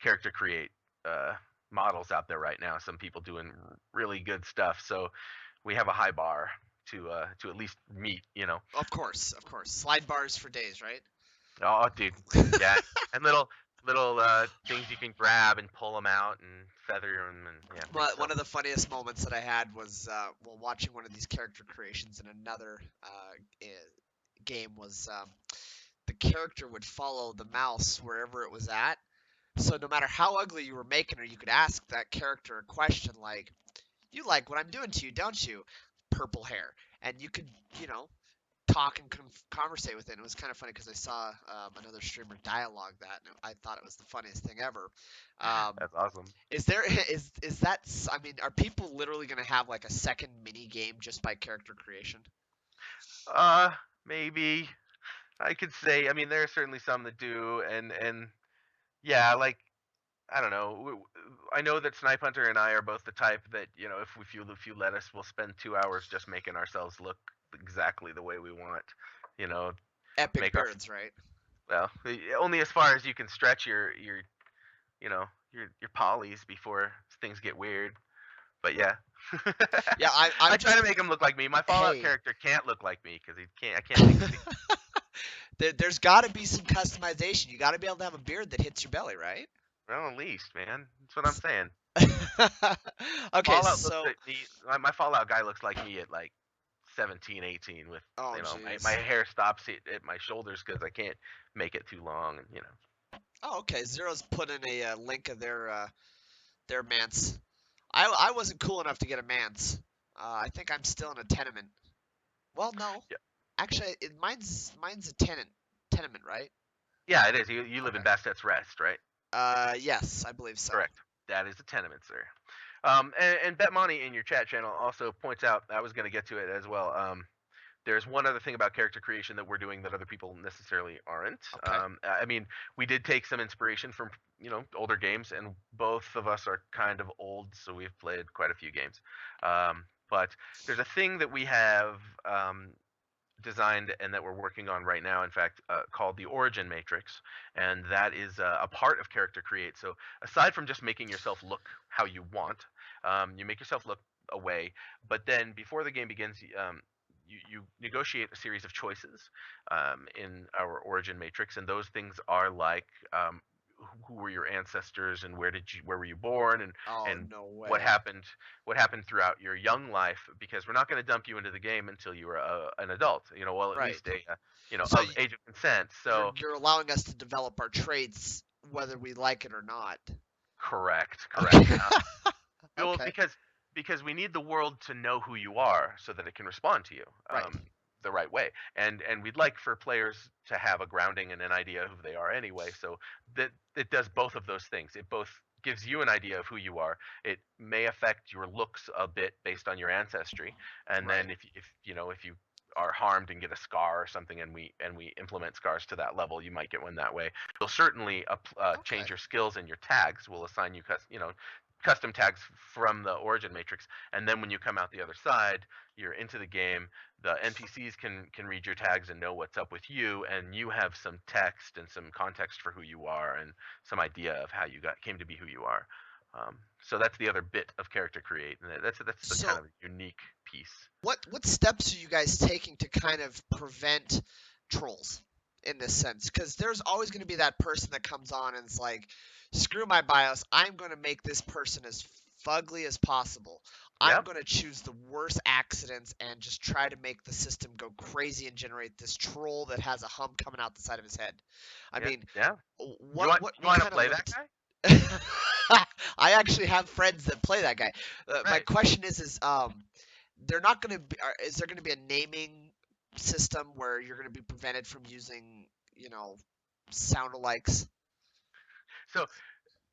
character create uh, models out there right now. Some people doing really good stuff. So we have a high bar to at least meet. Of course, of course. Slide bars for days, right? Oh, dude, yeah, and little things you can grab and pull them out and feather them and yeah, make But yourself. one of the funniest moments that I had was while watching one of these character creations in another game was the character would follow the mouse wherever it was at. So no matter how ugly you were making her, you could ask that character a question like, "You like what I'm doing to you, don't you? Purple hair." And you could, you know, talk and conversate with it. And it was kind of funny because I saw another streamer dialogue that, and I thought it was the funniest thing ever. Um, That's awesome. is there is that? I mean, are people literally going to have like a second mini game just by character creation? Uh, Maybe I could say. I mean, there are certainly some that do, and yeah, like I don't know. I know that Snipe Hunter and I are both the type that, if you let us, we'll spend 2 hours just making ourselves look exactly the way we want. You know, Epic make our beards, right? well, only as far as you can stretch your polys before things get weird. But yeah, Yeah, I'm I try just to make him look like me. My Fallout hey. character can't look like me because he can't. I can't make him. There's got to be some customization. You got to be able to have a beard that hits your belly, right? Well, at least, man. That's what I'm saying. Okay, Fallout looks so at me. My Fallout guy looks like me at like 17, 18 with oh my jeez. hair stops at my shoulders because I can't make it too long and. Oh, okay. Zero's put in a link of their manse. I wasn't cool enough to get a manse. I think I'm still in a tenement. Well, no, Yeah, actually, mine's a tenement, right? yeah, it is. You live in Okay. Bastet's Rest, right? Yes, I believe so. Correct. That is a tenement, sir. And Betmoney in your chat channel also points out, I was going to get to it as well. There's one other thing about character creation that we're doing that other people necessarily aren't. Okay. I mean, we did take some inspiration from older games, and both of us are kind of old, so we've played quite a few games. But there's a thing that we have designed and that we're working on right now, in fact, called the Origin Matrix, and that is a part of Character Create. So aside from just making yourself look how you want, you make yourself look a way, but then before the game begins, you negotiate a series of choices in our Origin Matrix, and those things are like who were your ancestors and where were you born, Oh, and no what way. happened what happened throughout your young life, because we're not going to dump you into the game until you are an adult, well, at Right. least So of age of consent. you're So you're allowing us to develop our traits whether we like it or not. correct. Okay. Well, Okay. because we need the world to know who you are so that it can respond to you Right. the right way, and we'd like for players to have a grounding and an idea of who they are anyway, so that it does both of those things. It both gives you an idea of who you are. It may affect your looks a bit based on your ancestry, and Right. then if you are harmed and get a scar or something, and we implement scars to that level, you might get one that way. You'll certainly Okay. change your skills, and your tags will assign you custom tags from the Origin Matrix, and then when you come out the other side, you're into the game. The NPCs can read your tags and know what's up with you, and you have some text and some context for who you are, and some idea of how you came to be who you are. So that's the other bit of Character Create, and that's the kind So of unique piece. what steps are you guys taking to kind of prevent trolls in this sense? Because there's always going to be that person that comes on and is like, screw my BIOS. I'm going to make this person as fugly as possible. I'm Yep. going to choose the worst accidents and just try to make the system go crazy and generate this troll that has a hump coming out the side of his head. I Yeah. mean, Yeah. You what want what you what want to kind of play that limits? guy? I actually have friends that play that guy. My Right. question is they're not going to be. Is there going to be a naming system where you're going to be prevented from using, sound alikes? So,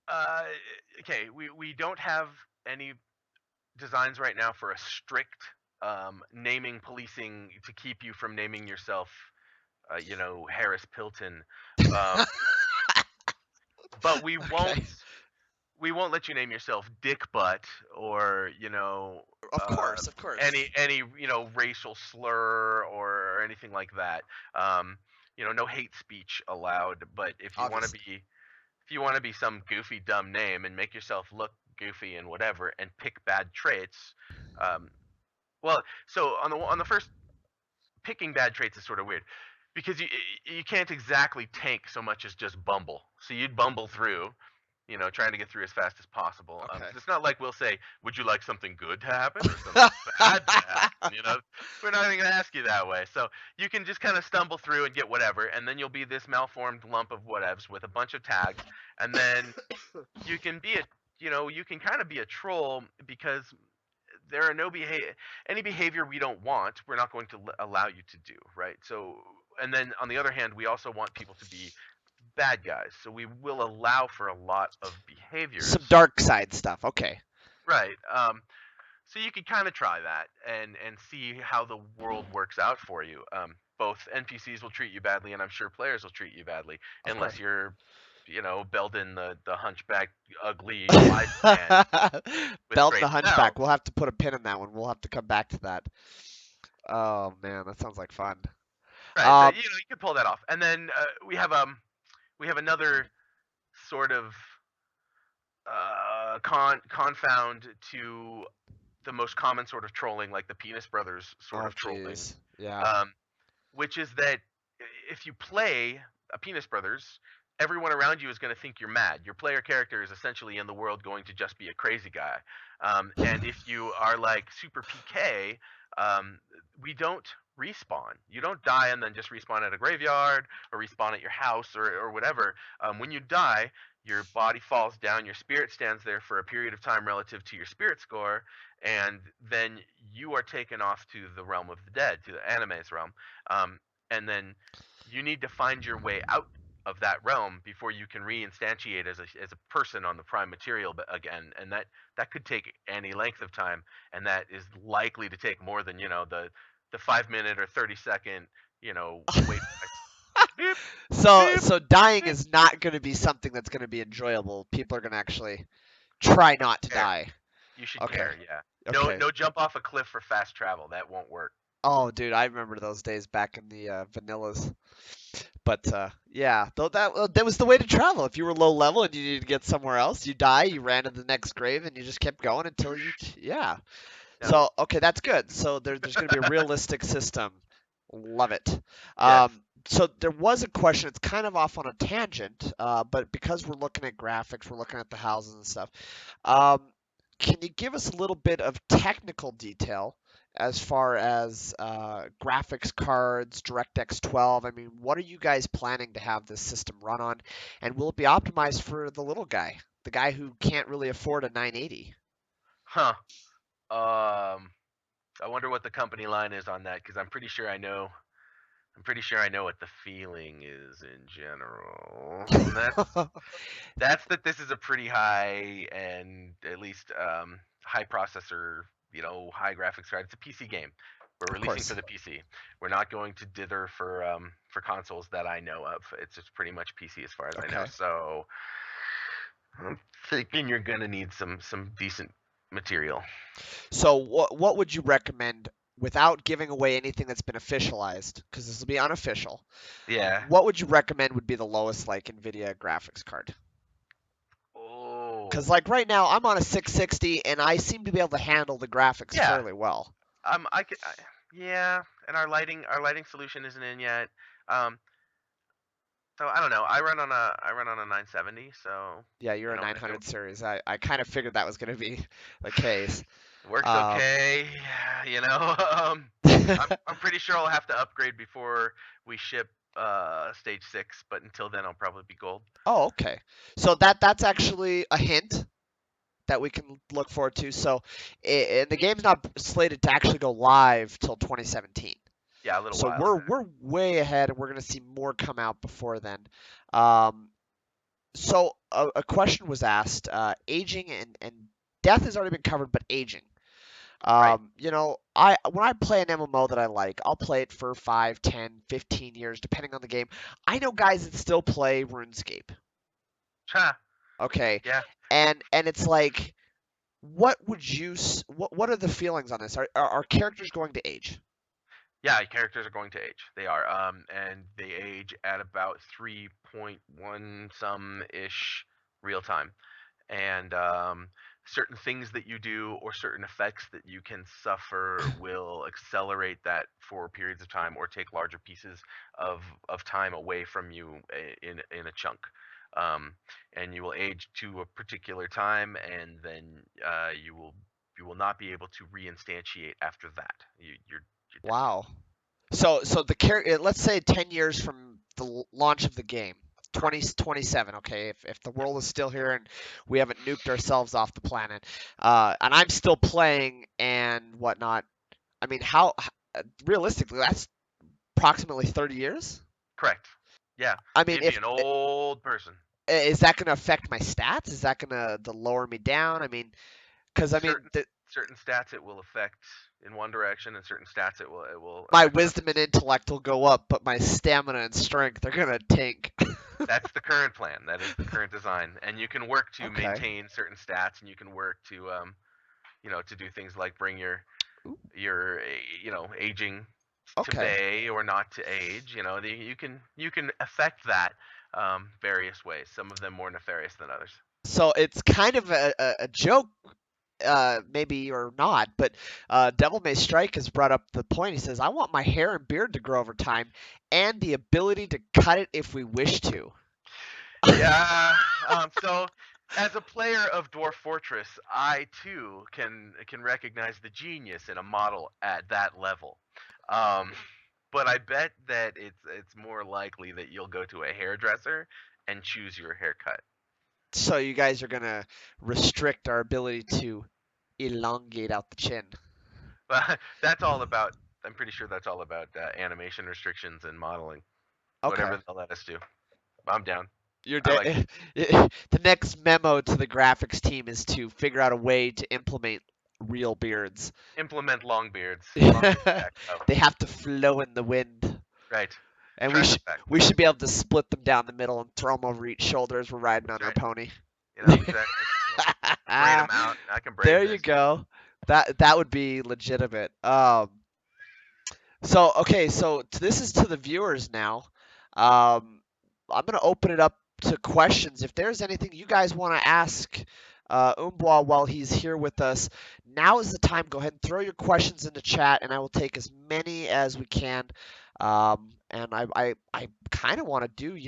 uh, okay, we don't have any designs right now for a strict naming policing to keep you from naming yourself, Harris Pilton. Um, but Okay, we won't let you name yourself Dick Butt, or of course, of course. any racial slur or anything like that. Um, no hate speech allowed. But Obviously. if you want to be some goofy dumb name and make yourself look goofy and whatever and pick bad traits, um, well, so on the first, picking bad traits is sort of weird because you can't exactly tank so much as just bumble. So you'd bumble through, trying to get through as fast as possible. Okay. 'Cause it's not like we'll say, "Would you like something good to happen or something bad to happen?" We're not even going to ask you that way. So you can just kind of stumble through and get whatever, and then you'll be this malformed lump of whatevs with a bunch of tags, and then you can be you can kind of be a troll because there are no behavior any behavior we don't want, we're not going to allow you to do, right? So, and then on the other hand, we also want people to be bad guys, so we will allow for a lot of behaviors, Some dark side stuff. Okay. right? So you can kind of try that and see how the world works out for you. Both NPCs will treat you badly, and I'm sure players will treat you badly Of unless course. you're Belden the hunchback, ugly wise man with Belt and great the Hunchback. spells. We'll have to put a pin in that one. We'll have to come back to that. Oh man, that sounds like fun. Right. Um, You could pull that off. And then we have another sort of confound to the most common sort of trolling, like the Penis Brothers sort oh of trolling, jeez. Yeah. um, which is that if you play a Penis Brothers, everyone around you is going to think you're mad. Your player character is essentially in the world going to just be a crazy guy. And if you are like Super PK, we don't respawn. You don't die and then just respawn at a graveyard or respawn at your house or whatever. When you die, your body falls down, your spirit stands there for a period of time relative to your spirit score, and then you are taken off to the realm of the dead, to the anime's realm. And then you need to find your way out of that realm before you can reinstantiate as a person on the prime material again, and that could take any length of time, and that is likely to take more than the 5 minute or 30 second wait. Beep, So beep, so dying beep. is not going to be something that's going to be enjoyable. People are going to actually try You not to should care. die. You should Okay. care. Yeah. No, Okay. no jump off a cliff for fast travel. That won't work. Oh, dude, I remember those days back in the vanillas. But yeah, though that was the way to travel. If you were low level and you needed to get somewhere else, you die, you ran to the next grave, and you just kept going until yeah. Yeah. So okay, that's good. So there's going to be a realistic system. Love it. Yes. So there was a question. It's kind of off on a tangent, but because we're looking at graphics, we're looking at the houses and stuff. Um, can you give us a little bit of technical detail as far as graphics cards, DirectX 12? I mean, what are you guys planning to have this system run on, and will it be optimized for the little guy, the guy who can't really afford a 980? Huh. Um. I wonder what the company line is on that because I'm pretty sure I know. I'm pretty sure I know what the feeling is in general, and that's that this is a pretty high and at least high processor, high graphics card. It's a PC game. We're Of releasing for course. the PC. We're not going to dither for consoles that I know of. It's just pretty much PC as far as I know. Okay. So I'm thinking you're gonna need some decent material. So what would you recommend without giving away anything that's been officialized? Because this will be unofficial. Yeah. What would you recommend would be the lowest like NVIDIA graphics card? Oh. Because like right now I'm on a 660 and I seem to be able to handle the graphics Yeah. fairly well. I could. Yeah. And our lighting solution isn't in yet. Um. So I don't know. I run on a 970. So Yeah, you're a it 900 series. I kind of figured that was going to be the case. works Um, okay. You know. I'm pretty sure I'll have to upgrade before we ship stage 6, but until then I'll probably be gold. oh, okay. So that's actually a hint that we can look forward to. So, and the game's not slated to actually go live till 2017. Yeah, a little So while. we're way ahead, and we're gonna see more come out before then. Um, so a question was asked: aging and death has already been covered, but aging. Right. I when I play an MMO that I like, I'll play it for 5, 10, 15 years, depending on the game. I know guys that still play RuneScape. Ha. Okay, Yeah. and it's like, what are the feelings on this? Are characters going to age? Yeah, characters are going to age. They are, and they age at about 3.1 some ish real time. And certain things that you do or certain effects that you can suffer will accelerate that for periods of time or take larger pieces of time away from you in a chunk. Um, and you will age to a particular time, and then you will not be able to reinstantiate after that. You're dead. Wow. So the character, let's say 10 years from the launch of the game, 2027, okay, if the Yep. world is still here and we haven't nuked ourselves off the planet, and I'm still playing and whatnot, I mean, realistically, that's approximately 30 years? Correct. Yeah, I mean, you'd be an old person. is that going to affect my stats? Is that going to lower me down? I mean, because I mean, certain certain stats it will affect in one direction, and certain stats it will my affect another. wisdom and intellect will go up, but my stamina and strength are going to tank. That's the current plan. That is the current design, and you can work to Okay. maintain certain stats, and you can work to to do things like bring Ooh, aging to okay. bay or not to age. You can affect that various ways. Some of them more nefarious than others. So it's kind of a joke, maybe or not, but Devil May Strike has brought up the point. He says, "I want my hair and beard to grow over time, and the ability to cut it if we wish to." Yeah. So, as a player of Dwarf Fortress, I too can recognize the genius in a model at that level. Um, but I bet that it's more likely that you'll go to a hairdresser and choose your haircut. So you guys are gonna restrict our ability to elongate out the chin. But that's all about. I'm pretty sure that's all about animation restrictions and modeling. Okay. Whatever they'll let us do, I'm down. Your I like the next memo to the graphics team is to figure out a way to implement real beards. implement long beards, long beard effect. Oh, They have to flow in the wind, right. and Tress effect. we should be able to split them down the middle and throw them over each shoulder as we're riding That's on our right. pony. Exactly. Braid them out. I can braid There you this. go. That would be legitimate. So okay, so this is to the viewers now. I'm gonna open it up to questions. If there's anything you guys want to ask Umbwa while he's here with us, now is the time. Go ahead and throw your questions in the chat, and I will take as many as we can. And I kind of want to do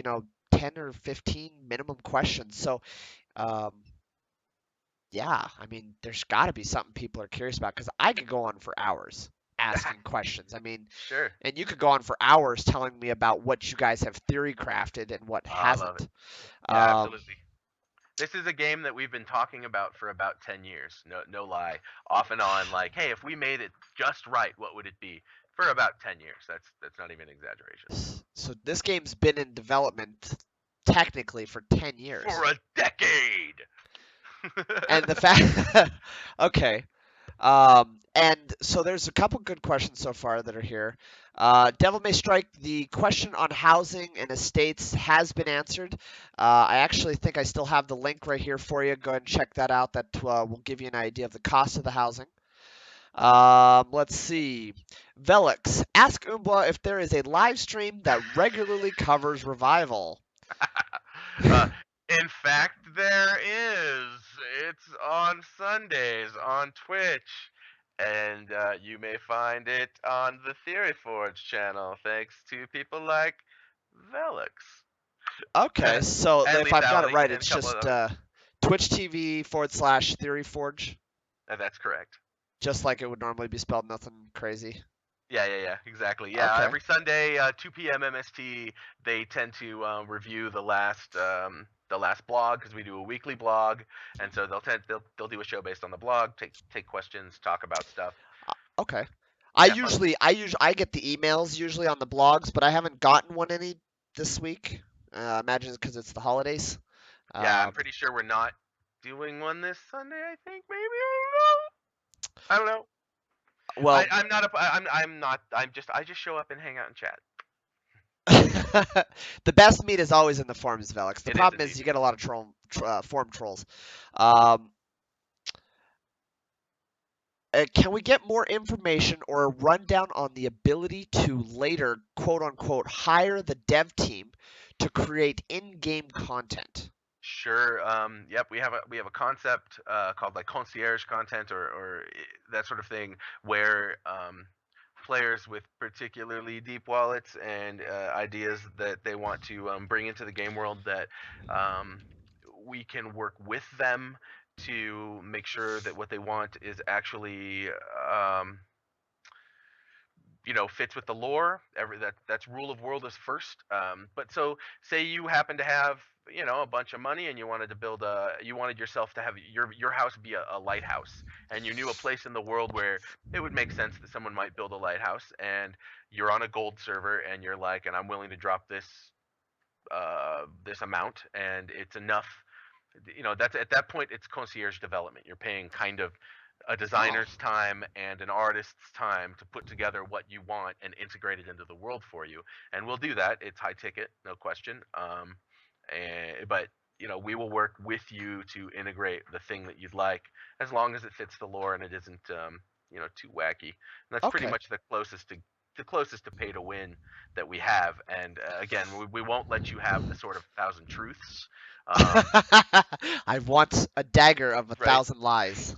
10 or 15 minimum questions. So um, yeah, I mean, there's got to be something people are curious about because I could go on for hours asking questions. I mean, Sure. and you could go on for hours telling me about what you guys have theory crafted and what Oh, I love it. hasn't. Yeah, Um, absolutely. This is a game that we've been talking about for about 10 years. No, no lie. Off and on, like, hey, if we made it just right, what would it be? For about 10 years. That's not even an exaggeration. so this game's been in development technically for 10 For years. a decade. And the fact, okay. And so there's a couple good questions so far that are here. Devil May Strike, the question on housing and estates has been answered. I actually think I still have the link right here for you. Go ahead and check that out. That will give you an idea of the cost of the housing. Let's see. Velix, ask Umbla if there is a live stream that regularly covers Revival. uh, in fact, there is. It's on Sundays on Twitch, and you may find it on the Theory Forge channel, thanks to people like Velix Okay, so and if I've got it Lethality right, and a it's couple of just others. Twitch TV / Theory Forge. That's correct. Just like it would normally be spelled, nothing crazy. Yeah, exactly. Yeah, Okay. every Sunday, 2 p.m. MST, they tend to review the last blog because we do a weekly blog, and so they'll do a show based on the blog, take questions, talk about stuff. Okay. Yeah, fun. I get the emails usually on the blogs, but I haven't gotten one any this week. Imagine it's because it's the holidays. Yeah, I'm Um, pretty sure we're not doing one this Sunday. I think maybe I don't know. well, I'm not a I'm not I just show up and hang out and chat. the best meat is always in the forums, Velix. The It is problem is indeed. you get a lot of forum trolls. Um, can we get more information or a rundown on the ability to later, quote unquote, hire the dev team to create in-game content? Sure. Yep. We have a concept called like concierge content or that sort of thing where players with particularly deep wallets and ideas that they want to bring into the game world that um, we can work with them to make sure that what they want is actually fits with the lore. That's rule of world is first. But so say you happen to have a bunch of money and you wanted yourself to have your house be a lighthouse, and you knew a place in the world where it would make sense that someone might build a lighthouse, and you're on a gold server and you're like, and I'm willing to drop this amount, and it's enough. That's at that point it's concierge development. You're paying kind of a Oh, designer's time and an artist's time to put together what you want and integrate it into the world for you, and we'll do that. It's high ticket, no question. But we will work with you to integrate the thing that you'd like, as long as it fits the lore and it isn't too wacky. And that's pretty Okay. much the closest to pay to win that we have. And again, we won't let you have the sort of thousand truths. Um, I want a dagger of a right. thousand lies.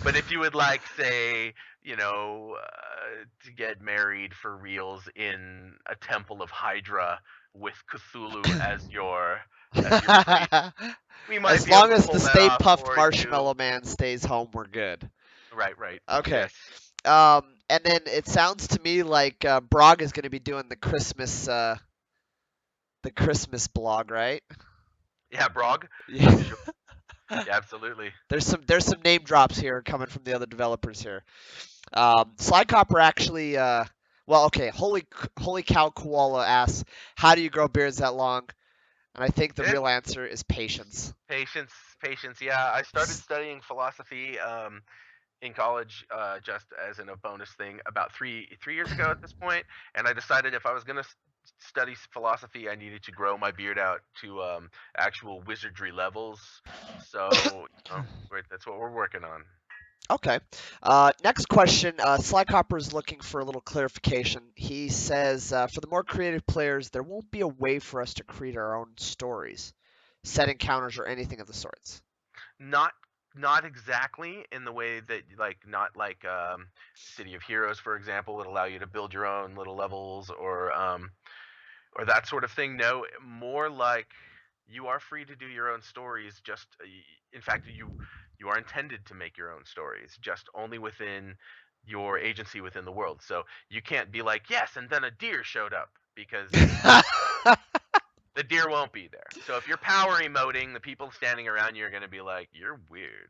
But if you would like, say, to get married for reals in a temple of Hydra with Cthulhu as your priest, we might As be able long to as pull the that Stay off Puffed for you. Marshmallow Man stays home, we're good. Right, right. Okay. Yes. And then it sounds to me like Brog is going to be doing the Christmas blog, right? Yeah, Brog. Yeah. Sure. Yeah, absolutely. There's some name drops here coming from the other developers here. Sly Copper actually, well, okay. Holy cow, Koala asks, how do you grow beards that long? And I think the It real answer is patience. patience, patience. Yeah, I started studying philosophy in college, just as a bonus thing about three years ago at this point, and I decided if I was gonna study philosophy, I needed to grow my beard out to actual wizardry levels. So that's what we're working on. Okay. Next question. Sly Copper is looking for a little clarification. He says, for the more creative players, there won't be a way for us to create our own stories, set encounters, or anything of the sorts. Not not exactly in the way that, like, not like City of Heroes, for example, would allow you to build your own little levels, or that sort of thing. No, more like you are free to do your own stories. Just in fact, you are intended to make your own stories, just only within your agency within the world. So you can't be like, yes, and then a deer showed up, because the deer won't be there. So if you're power emoting, the people standing around you are going to be like, you're weird,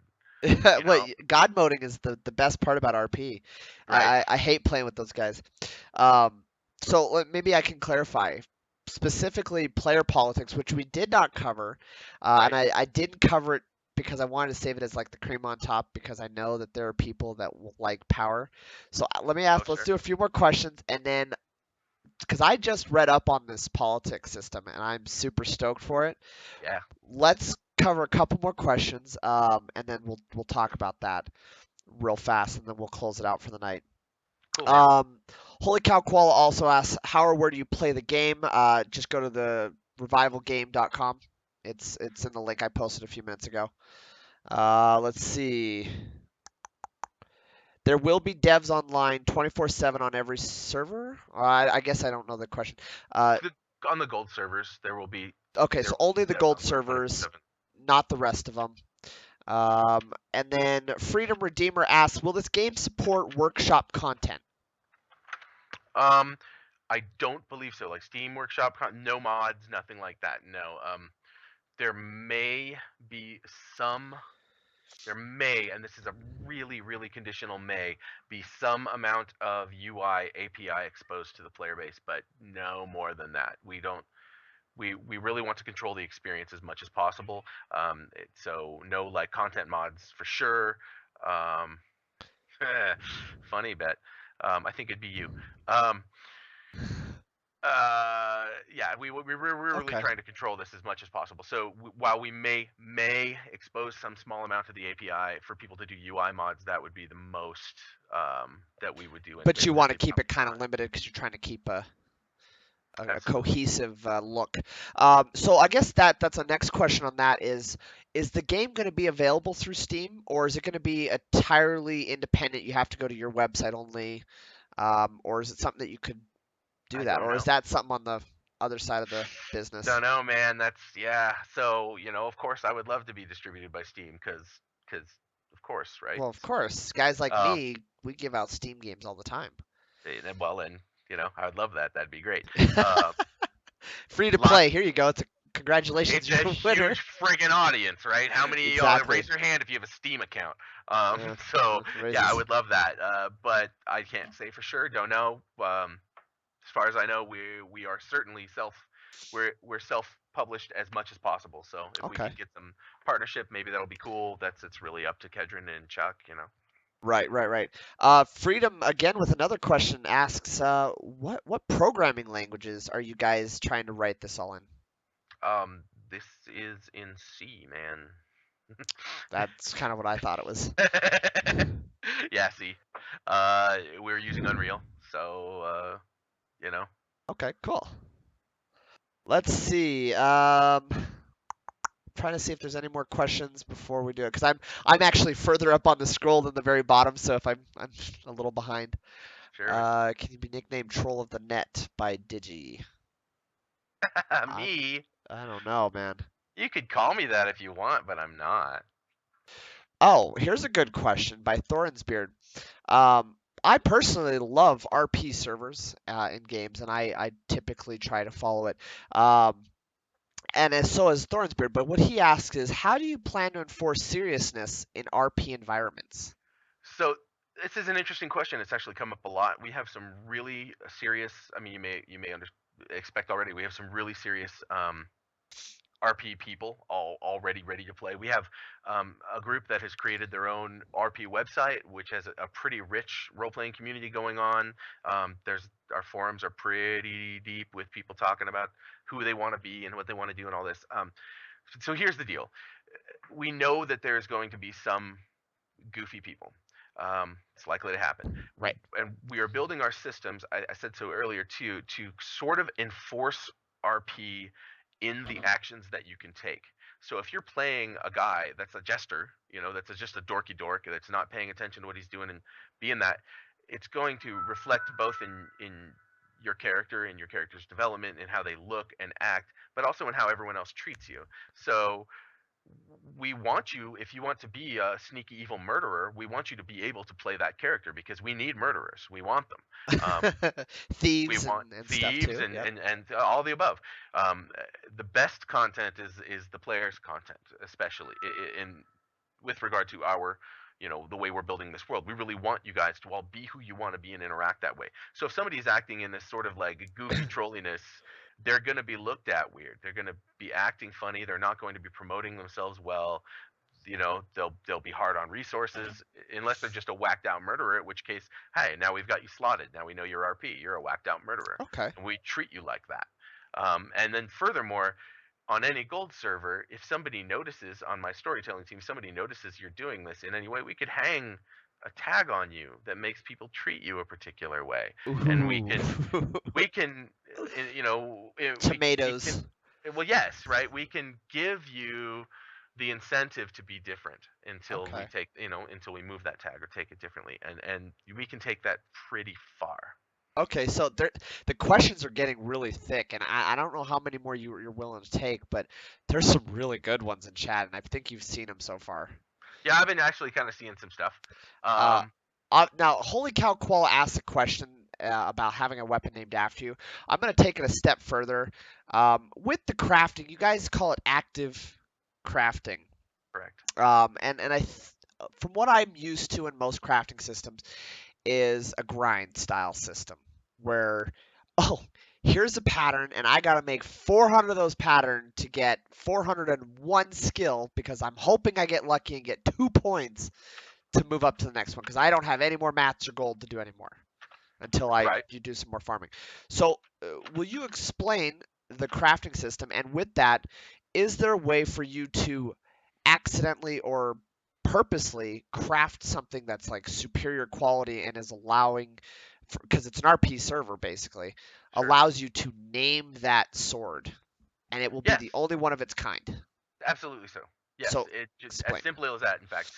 you know? God moding is the best part about RP. Right. I hate playing with those guys. So maybe I can clarify. Specifically, player politics, which we did not cover, and Right. I didn't cover it because I wanted to save it as like the cream on top because I know that there are people that will like power. So let me Oh, ask. Let's sure. do a few more questions, and then because I just read up on this politics system and I'm super stoked for it. Yeah. Let's cover a couple more questions, and then we'll talk about that real fast, and then we'll close it out for the night. Cool, man. Um, Holy Cow Koala also asks, how or where do you play the game? Just go to the revivalgame.com. It's in the link I posted a few minutes ago. Let's see. There will be devs online 24/7 on every server. I guess I don't know the question. Uh, The, on the gold servers, there will be okay, there so will only be the devs gold online servers, 24/7. not the rest of them. And then Freedom Redeemer asks, will this game support workshop content? Um, I don't believe so. Like Steam Workshop, no mods, nothing like that. No. There may be some. There may, and this is a really, really conditional may, be some amount of UI API exposed to the player base, but no more than that. We don't. We really want to control the experience as much as possible. So no, like, content mods for sure. Um, funny bet. I think it'd be you. Um, yeah, we're really Okay. trying to control this as much as possible. So while we may expose some small amount of the API for people to do UI mods, that would be the most that we would do But you in the want to name of keep it public kind of mod. limited because you're trying to keep a Absolutely. cohesive look. So I guess that's a next question on that is the game going to be available through Steam or is it going to be entirely independent? You have to go to your website only, or is it something that you could do I that, don't or is know. that something on the other side of the business? Don't know, man. That's, yeah. So of course, I would love to be distributed by Steam, because of course, right? Well, of course, guys like Um, me, we give out Steam games all the time. well, and I would love that. That'd be great. Um, Free to lot. play. Here you go. Congratulations, It's you're a a winner. huge friggin' audience, right? How many? Exactly. Raise your hand if you have a Steam account. Um, Yeah, so yeah, I raises. would love that. But I can't say for sure. Don't know. As far as I know, we are certainly we're self published as much as possible. So if we Okay. can get some partnership, maybe that'll be cool. It's really up to Kedron and Chuck. Right, right, right. Freedom again with another question asks, what programming languages are you guys trying to write this all in? this is in C, man. That's kind of what I thought it was. Yeah, C. We're using Unreal, so you know. Okay, cool. Let's see. Trying to see if there's any more questions before we do it, because I'm actually further up on the scroll than the very bottom, so if I'm a little behind. Sure, man. Can you be nicknamed Troll of the Net by Digi? I Me? I don't know, man. You could call me that if you want, but I'm not. Oh, here's a good question by Thornsbeard. I personally love RP servers in games, and I typically try to follow it. So is Thornsbeard. But what he asks is, how do you plan to enforce seriousness in RP environments? So this is an interesting question. It's actually come up a lot. We have some really serious. I mean, you may expect already. We have some really serious RP people all already ready to play. We have a group that has created their own RP website, which has a pretty rich role playing community going on. There's our forums are pretty deep with people talking about who they want to be and what they want to do and all this. So here's the deal. We know that there's going to be some goofy people. It's likely to happen. Right. And we are building our systems, I said so earlier too, to sort of enforce RP in the actions that you can take. So if you're playing a guy that's a jester, that's just a dorky dork that's not paying attention to what he's doing and being that, it's going to reflect both in your character and your character's development and how they look and act, but also in how everyone else treats you. So we want you, if you want to be a sneaky evil murderer, we want you to be able to play that character because we need murderers. We want them. We Thieves want and stuff thieves too. and, Yep. and all the above. The best content is the player's content, especially in with regard to our the way we're building this world. We really want you guys to all be who you want to be and interact that way. So if somebody's acting in this sort of like goofy trolliness, they're going to be looked at weird. They're going to be acting funny. They're not going to be promoting themselves well. They'll be hard on resources unless they're just a whacked out murderer, in which case, hey, now we've got you slotted. Now we know you're RP. You're a whacked out murderer, Okay. and we treat you like that. And then furthermore, on any gold server, if somebody notices on my storytelling team, somebody notices you're doing this in any way, we could hang a tag on you that makes people treat you a particular way, and we Ooh. can we can we can Tomatoes. well, yes, right, we can give you the incentive to be different until we Okay. take until we move that tag or take it differently, and we can take that pretty far. Okay, so the questions are getting really thick, and I don't know how many more you're willing to take, but there's some really good ones in chat, and I think you've seen them so far. Yeah, I've been actually kind of seeing some stuff. Uh, um Now, Holy Cow Koala asked a question about having a weapon named after you. I'm going to take it a step further. With the crafting, you guys call it active crafting. Correct. From what I'm used to in most crafting systems, is a grind style system where, oh, here's a pattern, and I got to make 400 of those pattern to get 401 skill because I'm hoping I get lucky and get 2 points to move up to the next one because I don't have any more mats or gold to do anymore until Right. you do some more farming. So, will you explain the crafting system? And with that, is there a way for you to accidentally or purposely craft something that's like superior quality and is allowing, because it's an RP server basically, Sure. allows you to name that sword and it will be Yes. the only one of its kind? Absolutely so. Yes, So, it just as explain. simply as that. In fact,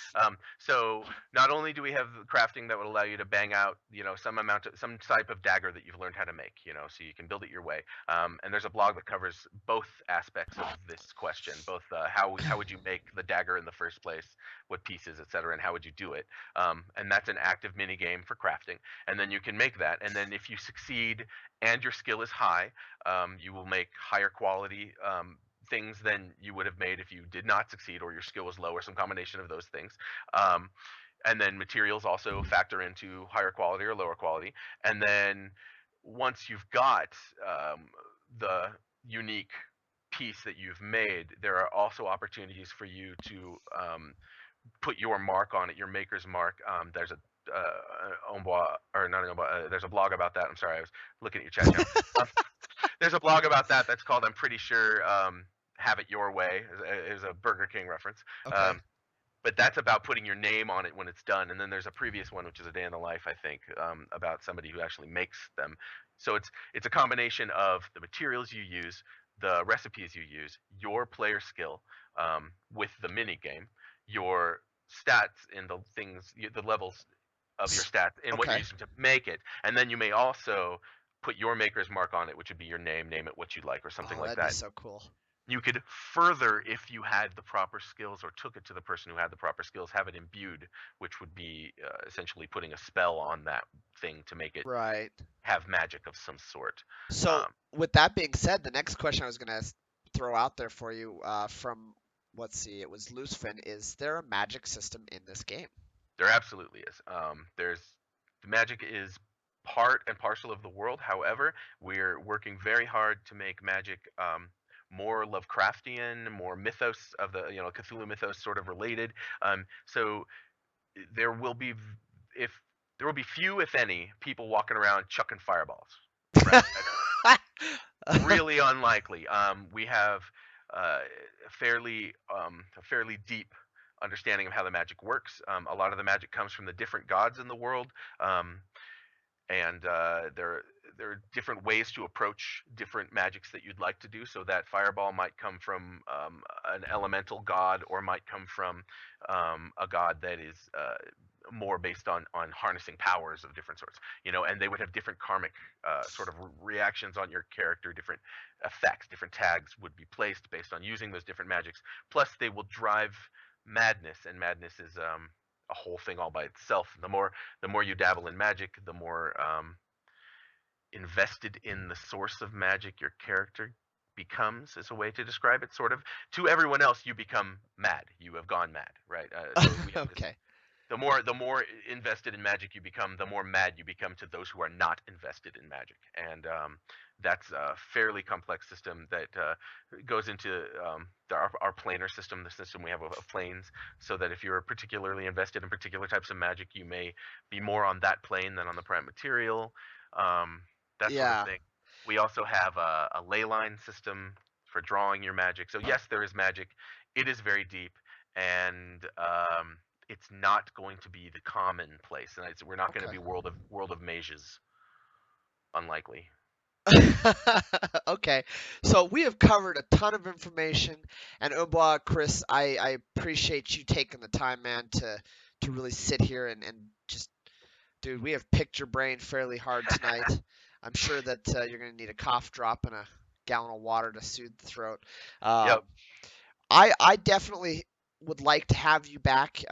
so not only do we have crafting that would allow you to bang out, some type of dagger that you've learned how to make, so you can build it your way. And there's a blog that covers both aspects of this question, both how would you make the dagger in the first place, what pieces, etc., and how would you do it. And that's an active mini game for crafting. And then you can make that, and then if you succeed and your skill is high, you will make higher quality things than you would have made if you did not succeed or your skill was low or some combination of those things. Um, and then materials also factor into higher quality or lower quality. And then once you've got the unique piece that you've made, there are also opportunities for you to put your mark on it, your maker's mark. There's a Ombois, or not an Ombois, there's a blog about that. I'm sorry, I was looking at your chat channel. There's a blog about that that's called, I'm pretty sure, Have It Your Way is a Burger King reference. Okay. Um, but that's about putting your name on it when it's done. And then there's a previous one, which is A Day in the Life, I think, about somebody who actually makes them. So it's a combination of the materials you use, the recipes you use, your player skill with the mini game, your stats in the things, the levels of your S- stats, and what you're Okay. using to make it. And then you may also put your maker's mark on it, which would be your name it what you like, or something Oh, like that'd be that. so cool. You could further, if you had the proper skills or took it to the person who had the proper skills, have it imbued, which would be essentially putting a spell on that thing to make it Right. have magic of some sort. So, Um, with that being said, the next question I was going to throw out there for you from, let's see, it was Loosefin. Is there a magic system in this game? there absolutely is. There's the magic is part and parcel of the world. However, we're working very hard to make magic more Lovecraftian, more mythos of the Cthulhu mythos sort of related. So there will be if there will be few, if any, people walking around chucking fireballs. Right, that's really unlikely. We have a fairly deep understanding of how the magic works. A lot of the magic comes from the different gods in the world, um, and there are different ways to approach different magics that you'd like to do. So that fireball might come from an elemental god, or might come from a god that is more based on harnessing powers of different sorts. And they would have different karmic sort of reactions on your character. Different effects, different tags would be placed based on using those different magics. Plus, they will drive madness, and madness is a whole thing all by itself. The more you dabble in magic, the more invested in the source of magic your character becomes, is a way to describe it. Sort of, to everyone else, you become mad. You have gone mad, right? So we have this. Okay. The more invested in magic you become, the more mad you become to those who are not invested in magic, and that's a fairly complex system that goes into our planar system, the system we have of planes, so that if you're particularly invested in particular types of magic, you may be more on that plane than on the prime material, um, that sort of Yeah. thing. We also have a ley line system for drawing your magic. So yes, there is magic. It is very deep, and it's not going to be the commonplace, and we're not going to Okay. be world of mages. Unlikely. Okay, so we have covered a ton of information, and Chris, I appreciate you taking the time, man, to really sit here and just, dude, we have picked your brain fairly hard tonight. I'm sure that you're gonna need a cough drop and a gallon of water to soothe the throat. Um, Yep. I definitely would like to have you back.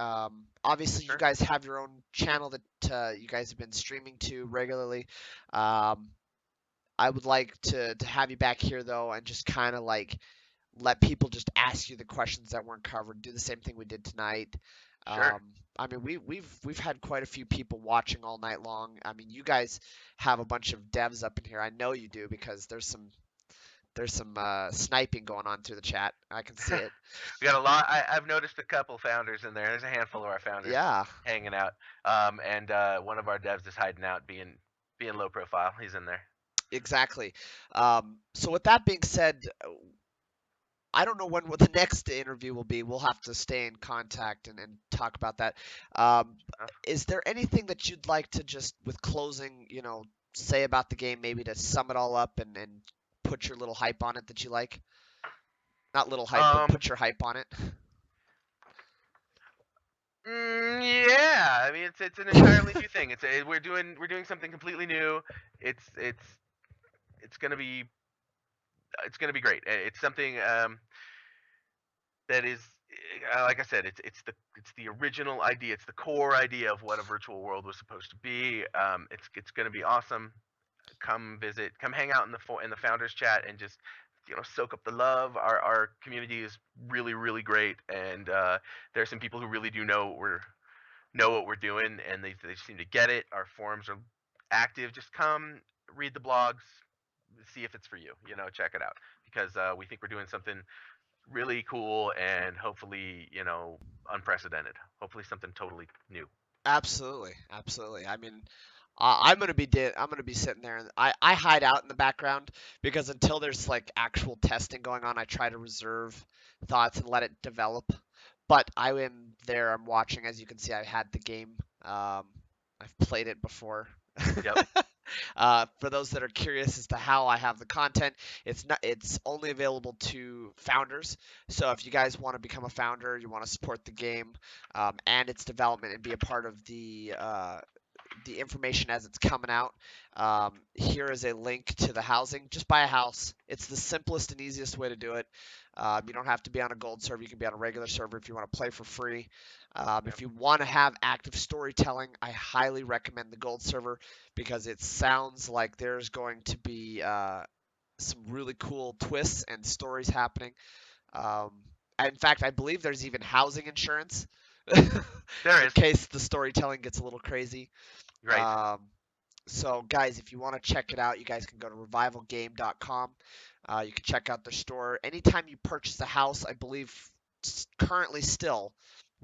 Obviously, you Sure. guys have your own channel that you guys have been streaming to regularly. Um, I would like to have you back here though, and just kind of like let people just ask you the questions that weren't covered. Do the same thing we did tonight. Sure. I mean, we've had quite a few people watching all night long. I mean, you guys have a bunch of devs up in here. I know you do because there's some sniping going on through the chat. I can see it. We got a lot. I've noticed a couple founders in there. There's a handful of our founders Yeah, hanging out, and one of our devs is hiding out, being low profile. He's in there. exactly. So with that being said, I don't know when the next interview will be. We'll have to stay in contact and talk about that. Um, is there anything that you'd like to just, with closing, say about the game, maybe to sum it all up and put your little hype on it that you like? Not little hype, but Um. put your hype on it. Yeah. I mean, it's an entirely new thing. We're doing something completely new. It's gonna be it's gonna be great. It's something that is, like I said, it's the original idea. It's the core idea of what a virtual world was supposed to be. It's going to be awesome. Come visit, come hang out in the founders chat, and just soak up the love. Our community is really really great, and there are some people who really do know what we're doing, and they seem to get it. Our forums are active. Just come read the blogs, see if it's for you. Check it out, because we think we're doing something really cool, and hopefully, unprecedented. Hopefully something totally new. Absolutely, absolutely. I mean, I'm gonna be sitting there, and I hide out in the background because until there's like actual testing going on, I try to reserve thoughts and let it develop. But I am there. I'm watching. As you can see, I had the game. I've played it before. Yep. For those that are curious as to how I have the content, it's only available to founders. So if you guys want to become a founder, you want to support the game and its development and be a part of the information as it's coming out. Here is a link to the housing. Just buy a house. It's the simplest and easiest way to do it. You don't have to be on a gold server. You can be on a regular server if you want to play for free. Yep. If you want to have active storytelling, I highly recommend the gold server because it sounds like there's going to be some really cool twists and stories happening. Um, in fact, I believe there's even housing insurance There in is. case the storytelling gets a little crazy. Right. Um, so, guys, if you want to check it out, you guys can go to revivalgame.com. You can check out their store. Anytime you purchase a house, I believe currently still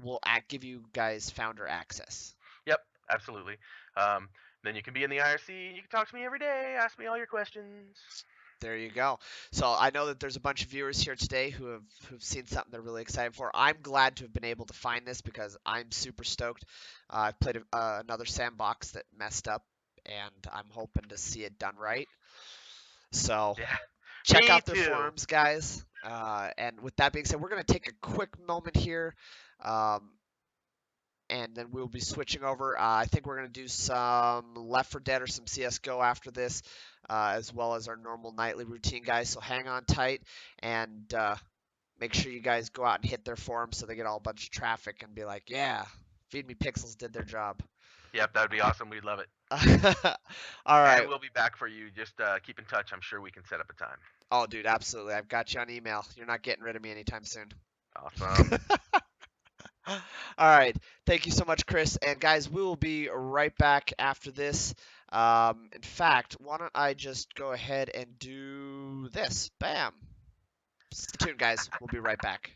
will give you guys founder access. Yep. Absolutely. Um, then you can be in the IRC. You can talk to me every day. Ask me all your questions. There you go. So I know that there's a bunch of viewers here today who've seen something they're really excited for. I'm glad to have been able to find this because I'm super stoked. I've played another sandbox that messed up, and I'm hoping to see it done right. So Yeah. check Me out their too. forums, guys. And with that being said, we're going to take a quick moment here, um, and then we'll be switching over. I think we're going to do some Left 4 Dead or some CS:GO after this, as well as our normal nightly routine, guys. So hang on tight and make sure you guys go out and hit their forums so they get all a bunch of traffic and be like, yeah, Feed Me Pixels did their job. Yep. That would be awesome. We'd love it. All And right. we'll be back for you. Just keep in touch. I'm sure we can set up a time. Oh, dude, absolutely. I've got you on email. You're not getting rid of me anytime soon. Awesome. All right. Thank you so much, Chris. And guys, we will be right back after this. In fact, why don't I just go ahead and do this? Bam. Stay tuned, guys. We'll be right back.